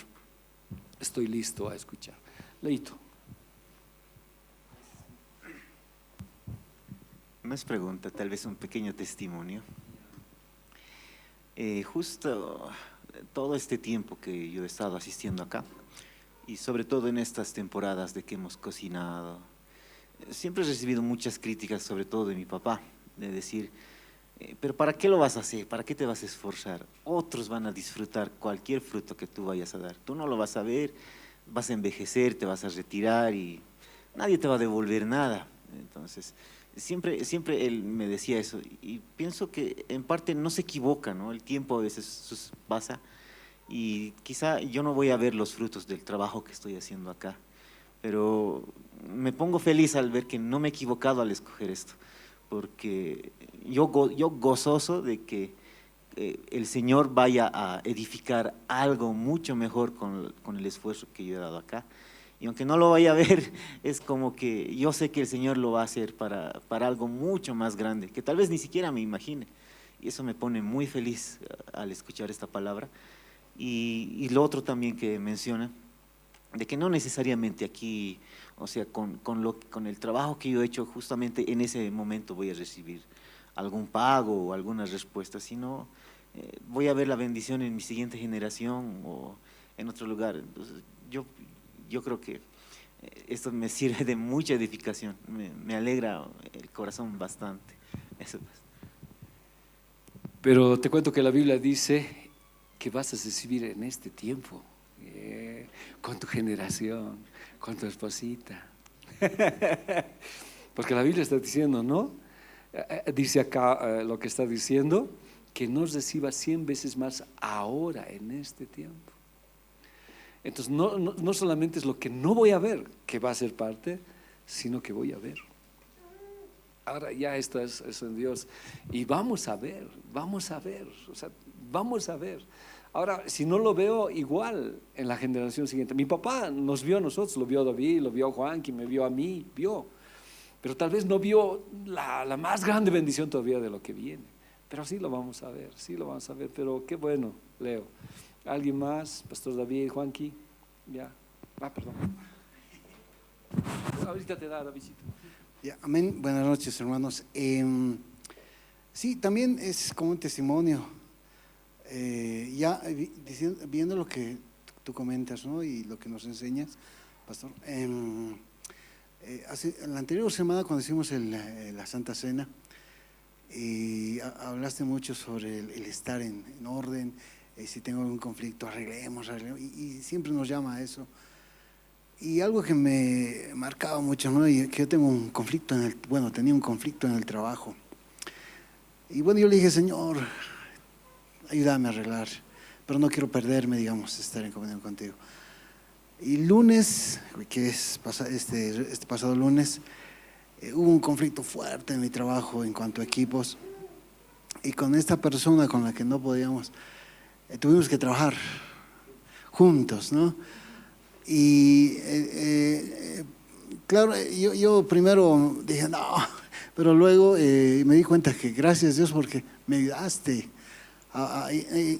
estoy listo a escuchar. Leito. Más pregunta, tal vez un pequeño testimonio. Justo todo este tiempo que yo he estado asistiendo acá, y sobre todo en estas temporadas de que hemos cocinado, siempre he recibido muchas críticas, sobre todo de mi papá, de decir, pero ¿para qué lo vas a hacer? ¿Para qué te vas a esforzar? Otros van a disfrutar cualquier fruto que tú vayas a dar. Tú no lo vas a ver, vas a envejecer, te vas a retirar y nadie te va a devolver nada. Entonces, siempre él me decía eso, y pienso que en parte no se equivoca, ¿no? El tiempo a veces pasa y quizá yo no voy a ver los frutos del trabajo que estoy haciendo acá, pero me pongo feliz al ver que no me he equivocado al escoger esto, porque yo gozoso de que el Señor vaya a edificar algo mucho mejor con el esfuerzo que yo he dado acá. Y aunque no lo vaya a ver, es como que yo sé que el Señor lo va a hacer para algo mucho más grande, que tal vez ni siquiera me imagine. Y eso me pone muy feliz al escuchar esta palabra. Y lo otro también que menciona, de que no necesariamente aquí, o sea, con el trabajo que yo he hecho, justamente en ese momento voy a recibir algún pago o alguna respuesta, sino voy a ver la bendición en mi siguiente generación o en otro lugar. Entonces, yo creo que esto me sirve de mucha edificación, me alegra el corazón bastante. Eso es. Pero te cuento que la Biblia dice que vas a recibir en este tiempo, con tu generación, con tu esposita. Porque la Biblia está diciendo, ¿no? Dice acá lo que está diciendo, que nos reciba 100 veces más ahora, en este tiempo. Entonces, no solamente es lo que no voy a ver, que va a ser parte, sino que voy a ver. Ahora ya esto es en Dios. Y vamos a ver, o sea, vamos a ver. Ahora, si no lo veo igual en la generación siguiente. Mi papá nos vio a nosotros, lo vio a David, lo vio a Juan, que me vio a mí, vio. Pero tal vez no vio la más grande bendición todavía de lo que viene. Pero sí lo vamos a ver, sí lo vamos a ver. Pero qué bueno, Leo. ¿Alguien más? Pastor David, Juanqui. Ya. Perdón. Ahorita te da la visita. Ya, amén. Buenas noches, hermanos. Sí, también es como un testimonio. Viendo lo que tú comentas, ¿no? Y lo que nos enseñas, pastor. La anterior semana, cuando hicimos la Santa Cena, hablaste mucho sobre el estar en orden. Si tengo algún conflicto, arreglemos, y siempre nos llama a eso. Y algo que me marcaba mucho, ¿no? Y que yo tengo un conflicto tenía un conflicto en el trabajo. Y bueno, yo le dije, Señor, ayúdame a arreglar, pero no quiero perderme, digamos, estar en comunión contigo. Y lunes, que es este pasado lunes, hubo un conflicto fuerte en mi trabajo en cuanto a equipos. Y con esta persona con la que no podíamos, tuvimos que trabajar juntos, ¿no? Y claro, yo primero dije, no, pero luego me di cuenta que gracias a Dios porque me ayudaste.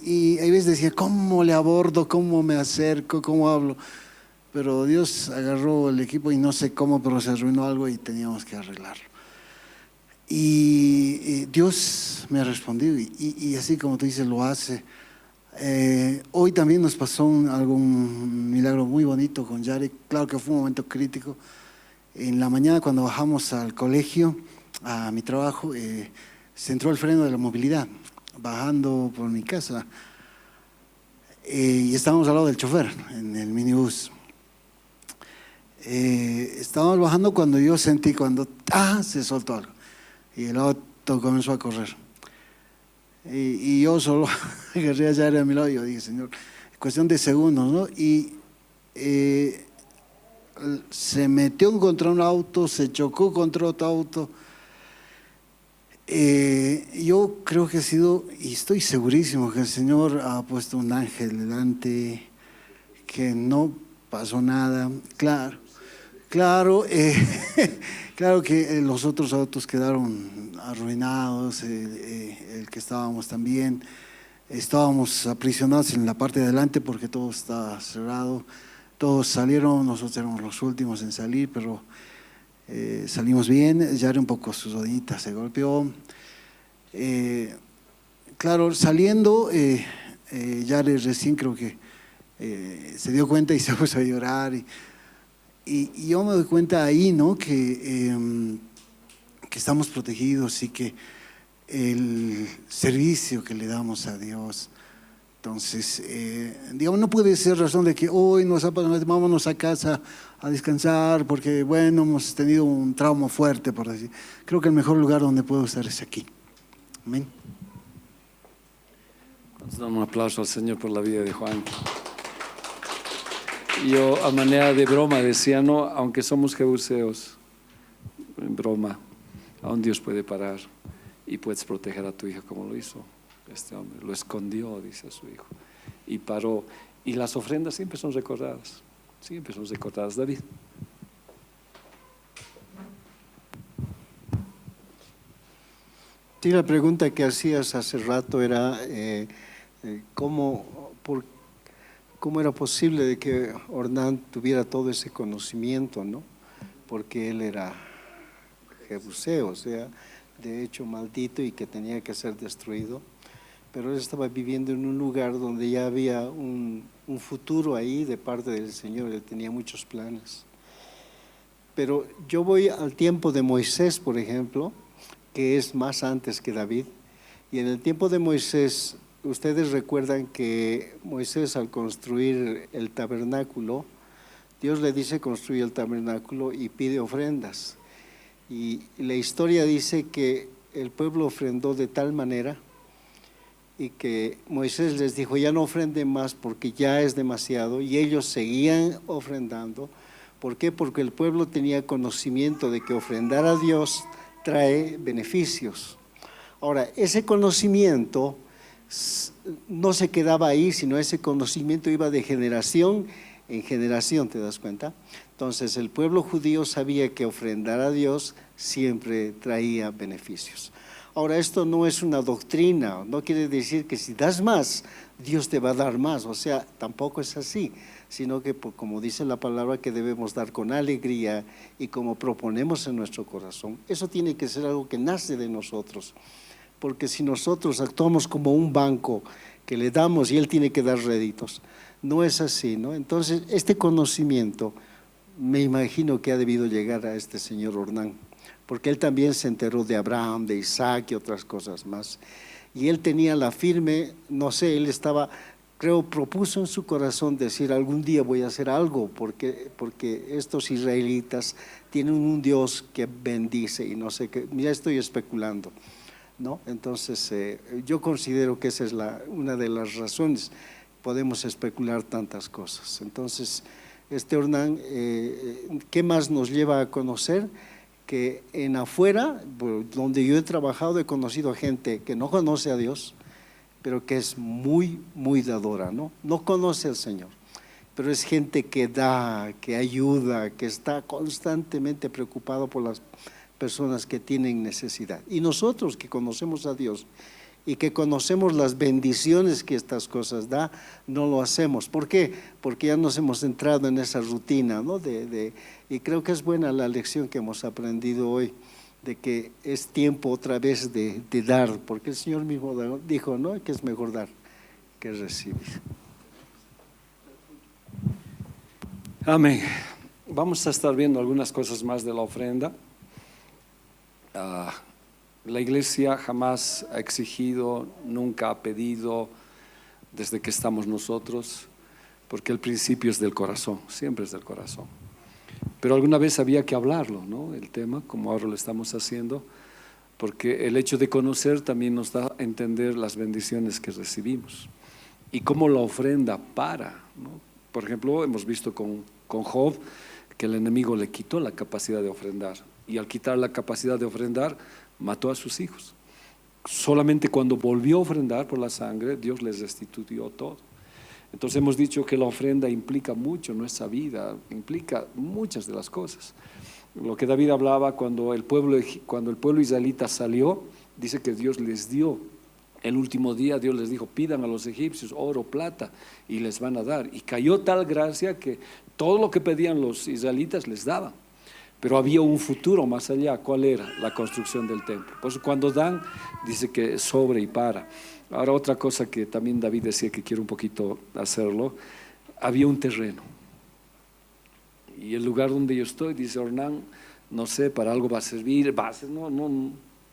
Y a veces decía, ¿cómo le abordo? ¿Cómo me acerco? ¿Cómo hablo? Pero Dios agarró el equipo y no sé cómo, pero se arruinó algo y teníamos que arreglarlo. Y Dios me respondió y así como tú dices, lo hace. Hoy también nos pasó algún milagro muy bonito con Yari. Claro que fue un momento crítico. En la mañana, cuando bajamos al colegio, a mi trabajo, se entró el freno de la movilidad, bajando por mi casa. Y estábamos al lado del chofer, en el minibús. Estábamos bajando cuando yo sentí se soltó algo. Y el auto comenzó a correr. Y yo solo agarré a Yari a mi lado y yo dije, Señor, cuestión de segundos, ¿no? Y se metió contra un auto, se chocó contra otro auto. Yo creo que ha sido, y estoy segurísimo que el Señor ha puesto un ángel delante, que no pasó nada. Claro, claro que los otros autos quedaron arruinados, el que estábamos también, estábamos aprisionados en la parte de adelante porque todo estaba cerrado, todos salieron, nosotros éramos los últimos en salir, pero salimos bien. Yari un poco su rodillita se golpeó. Claro, saliendo, Yari recién creo que se dio cuenta y se puso a llorar. Y yo me doy cuenta ahí, ¿no? Que estamos protegidos y que el servicio que le damos a Dios. Entonces, digamos, no puede ser razón de que hoy vámonos a casa a descansar porque, bueno, hemos tenido un trauma fuerte, por decir. Creo que el mejor lugar donde puedo estar es aquí. Amén. Vamos a dar un aplauso al Señor por la vida de Juan. Yo a manera de broma decía, no, aunque somos jebuseos, en broma, aún Dios puede parar y puedes proteger a tu hijo como lo hizo este hombre. Lo escondió, dice a su hijo, y paró. Y las ofrendas siempre son recordadas, David. Sí, la pregunta que hacías hace rato era ¿cómo era posible de que Ornán tuviera todo ese conocimiento, ¿no? Porque él era jebuseo, o sea, de hecho maldito y que tenía que ser destruido, pero él estaba viviendo en un lugar donde ya había un futuro ahí de parte del Señor, él tenía muchos planes. Pero yo voy al tiempo de Moisés, por ejemplo, que es más antes que David, y en el tiempo de Moisés, ustedes recuerdan que Moisés al construir el tabernáculo, Dios le dice construye el tabernáculo y pide ofrendas, y la historia dice que el pueblo ofrendó de tal manera y que Moisés les dijo ya no ofrenden más porque ya es demasiado, y ellos seguían ofrendando. ¿Por qué? Porque el pueblo tenía conocimiento de que ofrendar a Dios trae beneficios. Ahora, ese conocimiento no se quedaba ahí, sino ese conocimiento iba de generación en generación, ¿te das cuenta? Entonces el pueblo judío sabía que ofrendar a Dios siempre traía beneficios. Ahora, esto no es una doctrina, no quiere decir que si das más, Dios te va a dar más, o sea, tampoco es así, sino que como dice la palabra que debemos dar con alegría y como proponemos en nuestro corazón. Eso tiene que ser algo que nace de nosotros, porque si nosotros actuamos como un banco que le damos y él tiene que dar réditos, no es así, ¿no? Entonces este conocimiento me imagino que ha debido llegar a este señor Ornán, porque él también se enteró de Abraham, de Isaac y otras cosas más, y él tenía la firme, no sé, él estaba, creo, propuso en su corazón decir algún día voy a hacer algo, porque estos israelitas tienen un Dios que bendice y no sé qué, ya estoy especulando, ¿no? Entonces yo considero que esa es una de las razones, podemos especular tantas cosas. Entonces este Ornán, ¿qué más nos lleva a conocer? Que en afuera, donde yo he trabajado, he conocido gente que no conoce a Dios, pero que es muy, muy dadora, ¿no? No conoce al Señor, pero es gente que da, que ayuda, que está constantemente preocupado por las personas que tienen necesidad. Y nosotros que conocemos a Dios y que conocemos las bendiciones que estas cosas da, no lo hacemos. ¿Por qué? Porque ya nos hemos entrado en esa rutina, ¿no? Y creo que es buena la lección que hemos aprendido hoy, de que es tiempo otra vez de dar, porque el Señor mismo dijo, ¿no?, que es mejor dar que recibir. Amén. Vamos a estar viendo algunas cosas más de la ofrenda. La iglesia jamás ha exigido, nunca ha pedido desde que estamos nosotros, porque el principio es del corazón, siempre es del corazón. Pero alguna vez había que hablarlo, ¿no? El tema, como ahora lo estamos haciendo, porque el hecho de conocer también nos da a entender las bendiciones que recibimos y cómo la ofrenda para, ¿no? Por ejemplo, hemos visto con Job que el enemigo le quitó la capacidad de ofrendar, y al quitar la capacidad de ofrendar, mató a sus hijos. Solamente cuando volvió a ofrendar por la sangre, Dios les restituyó todo. Entonces hemos dicho que la ofrenda implica mucho en nuestra vida, implica muchas de las cosas. Lo que David hablaba cuando el pueblo israelita salió, dice que Dios les dio. El último día Dios les dijo, pidan a los egipcios oro, plata, y les van a dar. Y cayó tal gracia que todo lo que pedían los israelitas les daban. Pero había un futuro más allá. ¿Cuál era? La construcción del templo. Por eso cuando dan, dice que sobre y para. Ahora otra cosa que también David decía que quiero un poquito hacerlo, había un terreno. Y el lugar donde yo estoy, dice Ornán, no sé, para algo va a servir,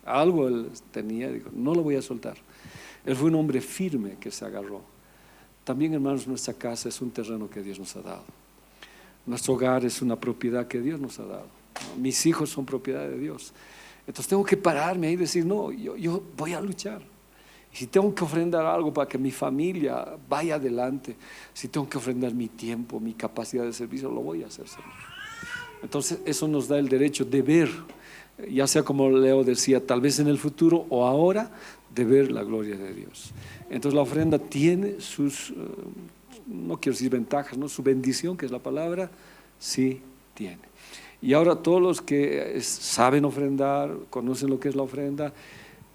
algo él tenía, digo, no lo voy a soltar. Él fue un hombre firme que se agarró. También, hermanos, nuestra casa es un terreno que Dios nos ha dado. Nuestro hogar es una propiedad que Dios nos ha dado. Mis hijos son propiedad de Dios. Entonces tengo que pararme ahí y decir, no, yo voy a luchar. Si tengo que ofrendar algo para que mi familia vaya adelante, si tengo que ofrendar mi tiempo, mi capacidad de servicio, lo voy a hacer, Señor. Entonces eso nos da el derecho de ver, ya sea como Leo decía, tal vez en el futuro o ahora, de ver la gloria de Dios. Entonces la ofrenda tiene sus, no quiero decir ventajas, ¿no? Su bendición, que es la palabra, sí tiene. Y ahora todos los que saben ofrendar, conocen lo que es la ofrenda,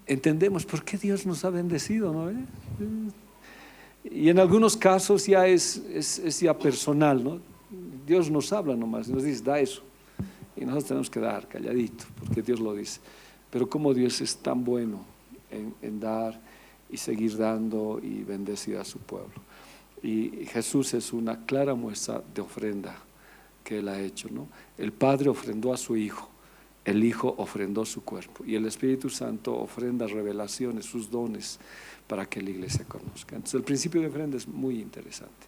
entendemos por qué Dios nos ha bendecido, ¿no? Y en algunos casos ya es ya personal, ¿no? Dios nos habla nomás, nos dice, da eso. Y nosotros tenemos que dar calladito, porque Dios lo dice. Pero como Dios es tan bueno en dar y seguir dando y bendecir a su pueblo. Y Jesús es una clara muestra de ofrenda que Él ha hecho, ¿no? El Padre ofrendó a su Hijo, el Hijo ofrendó su cuerpo y el Espíritu Santo ofrenda revelaciones, sus dones para que la iglesia conozca. Entonces el principio de ofrenda es muy interesante,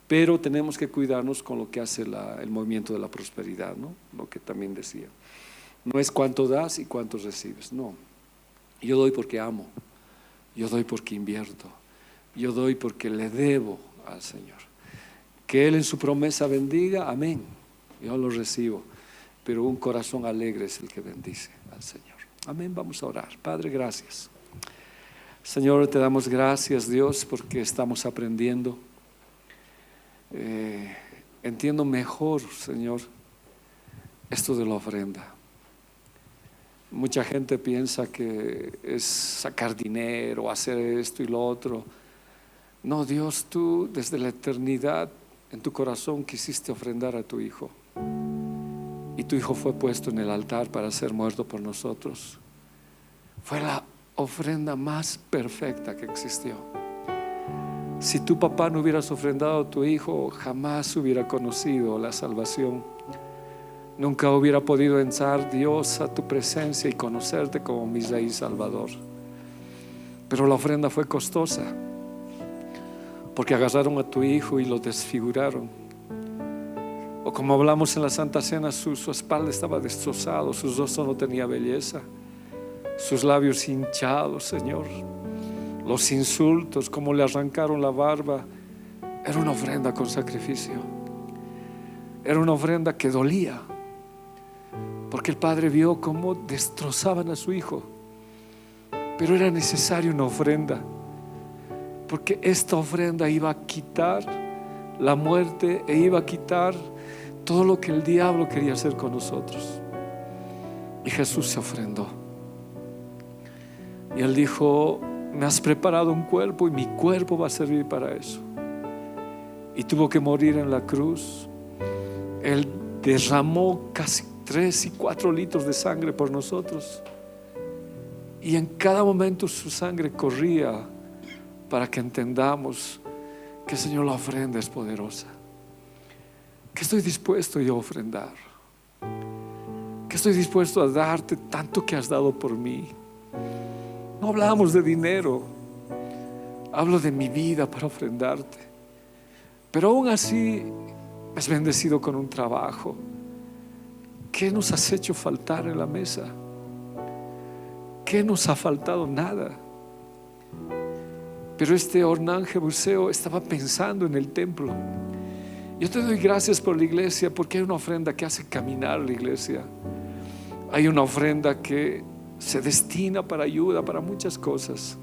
pero tenemos que cuidarnos con lo que hace el movimiento de la prosperidad, ¿no? Lo que también decía, no es cuánto das y cuánto recibes, no. Yo doy porque amo, yo doy porque invierto, yo doy porque le debo al Señor. Que Él en su promesa bendiga, amén, yo lo recibo, pero un corazón alegre es el que bendice al Señor. Amén, vamos a orar. Padre, gracias. Señor, te damos gracias, Dios, porque estamos aprendiendo. Entiendo mejor, Señor, esto de la ofrenda. Mucha gente piensa que es sacar dinero, hacer esto y lo otro. No, Dios, tú desde la eternidad en tu corazón quisiste ofrendar a tu Hijo. Y tu Hijo fue puesto en el altar para ser muerto por nosotros. Fue la ofrenda más perfecta que existió. Si tu papá no hubieras ofrendado a tu Hijo, jamás hubiera conocido la salvación. Nunca hubiera podido entrar Dios a tu presencia y conocerte como mi Rey y Salvador. Pero la ofrenda fue costosa, porque agarraron a tu Hijo y lo desfiguraron. O como hablamos en la Santa Cena, su espalda estaba destrozada, sus rostros no tenía belleza, sus labios hinchados, Señor. Los insultos, como le arrancaron la barba, era una ofrenda con sacrificio. Era una ofrenda que dolía, porque el Padre vio cómo destrozaban a su Hijo. Pero era necesaria una ofrenda, porque esta ofrenda iba a quitar la muerte e iba a quitar todo lo que el diablo quería hacer con nosotros. Y Jesús se ofrendó. Y Él dijo: me has preparado un cuerpo y mi cuerpo va a servir para eso. Y tuvo que morir en la cruz. Él derramó casi 3 y 4 litros de sangre por nosotros. Y en cada momento su sangre corría para que entendamos que, Señor, la ofrenda es poderosa. Que estoy dispuesto yo a ofrendar. Que estoy dispuesto a darte tanto que has dado por mí. No hablamos de dinero, hablo de mi vida para ofrendarte. Pero aún así me has bendecido con un trabajo. ¿Qué nos has hecho faltar en la mesa? ¿Qué nos ha faltado? Nada. Pero este Ornán Jebuseo estaba pensando en el templo. Yo te doy gracias por la iglesia, porque hay una ofrenda que hace caminar la iglesia. Hay una ofrenda que se destina para ayuda, para muchas cosas.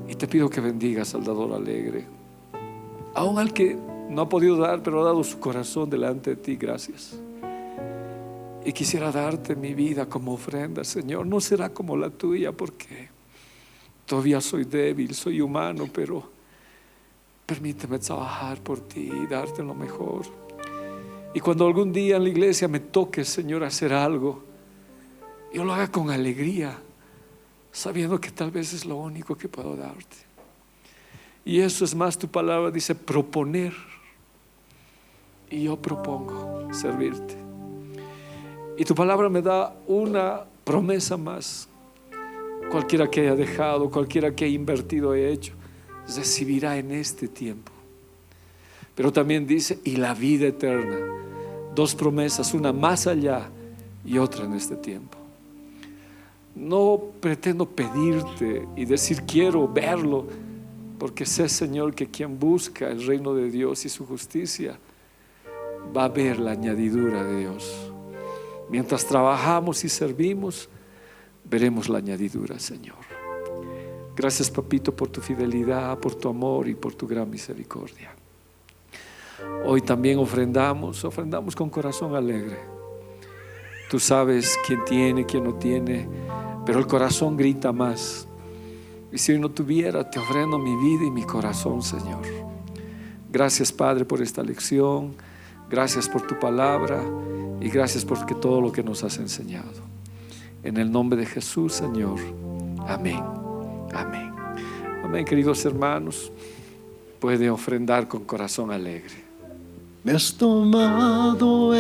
Y te pido que bendigas al dador alegre, aún al que no ha podido dar, pero ha dado su corazón delante de ti. Gracias. Y quisiera darte mi vida como ofrenda, Señor. No será como la tuya, porque todavía soy débil, soy humano, pero permíteme trabajar por ti y darte lo mejor. Y cuando algún día en la iglesia me toque, Señor, hacer algo, yo lo haga con alegría, sabiendo que tal vez es lo único que puedo darte. Y eso es más, tu palabra dice proponer. Y yo propongo servirte. Y tu palabra me da una promesa más. Cualquiera que haya dejado, cualquiera que haya invertido y hecho, recibirá en este tiempo. Pero también dice, y la vida eterna. 2 promesas, una más allá y otra en este tiempo. No pretendo pedirte y decir quiero verlo, porque sé, Señor, que quien busca el reino de Dios y su justicia va a ver la añadidura de Dios. Mientras trabajamos y servimos, veremos la añadidura, Señor. Gracias, papito, por tu fidelidad, por tu amor y por tu gran misericordia. Hoy también ofrendamos con corazón alegre. Tú sabes quién tiene, quién no tiene, pero el corazón grita más. Y si hoy no tuviera, te ofrendo mi vida y mi corazón, Señor. Gracias, Padre, por esta lección. Gracias por tu palabra y gracias por todo lo que nos has enseñado. En el nombre de Jesús, Señor. Amén. Amén. Amén, queridos hermanos. Puede ofrendar con corazón alegre. Me has tomado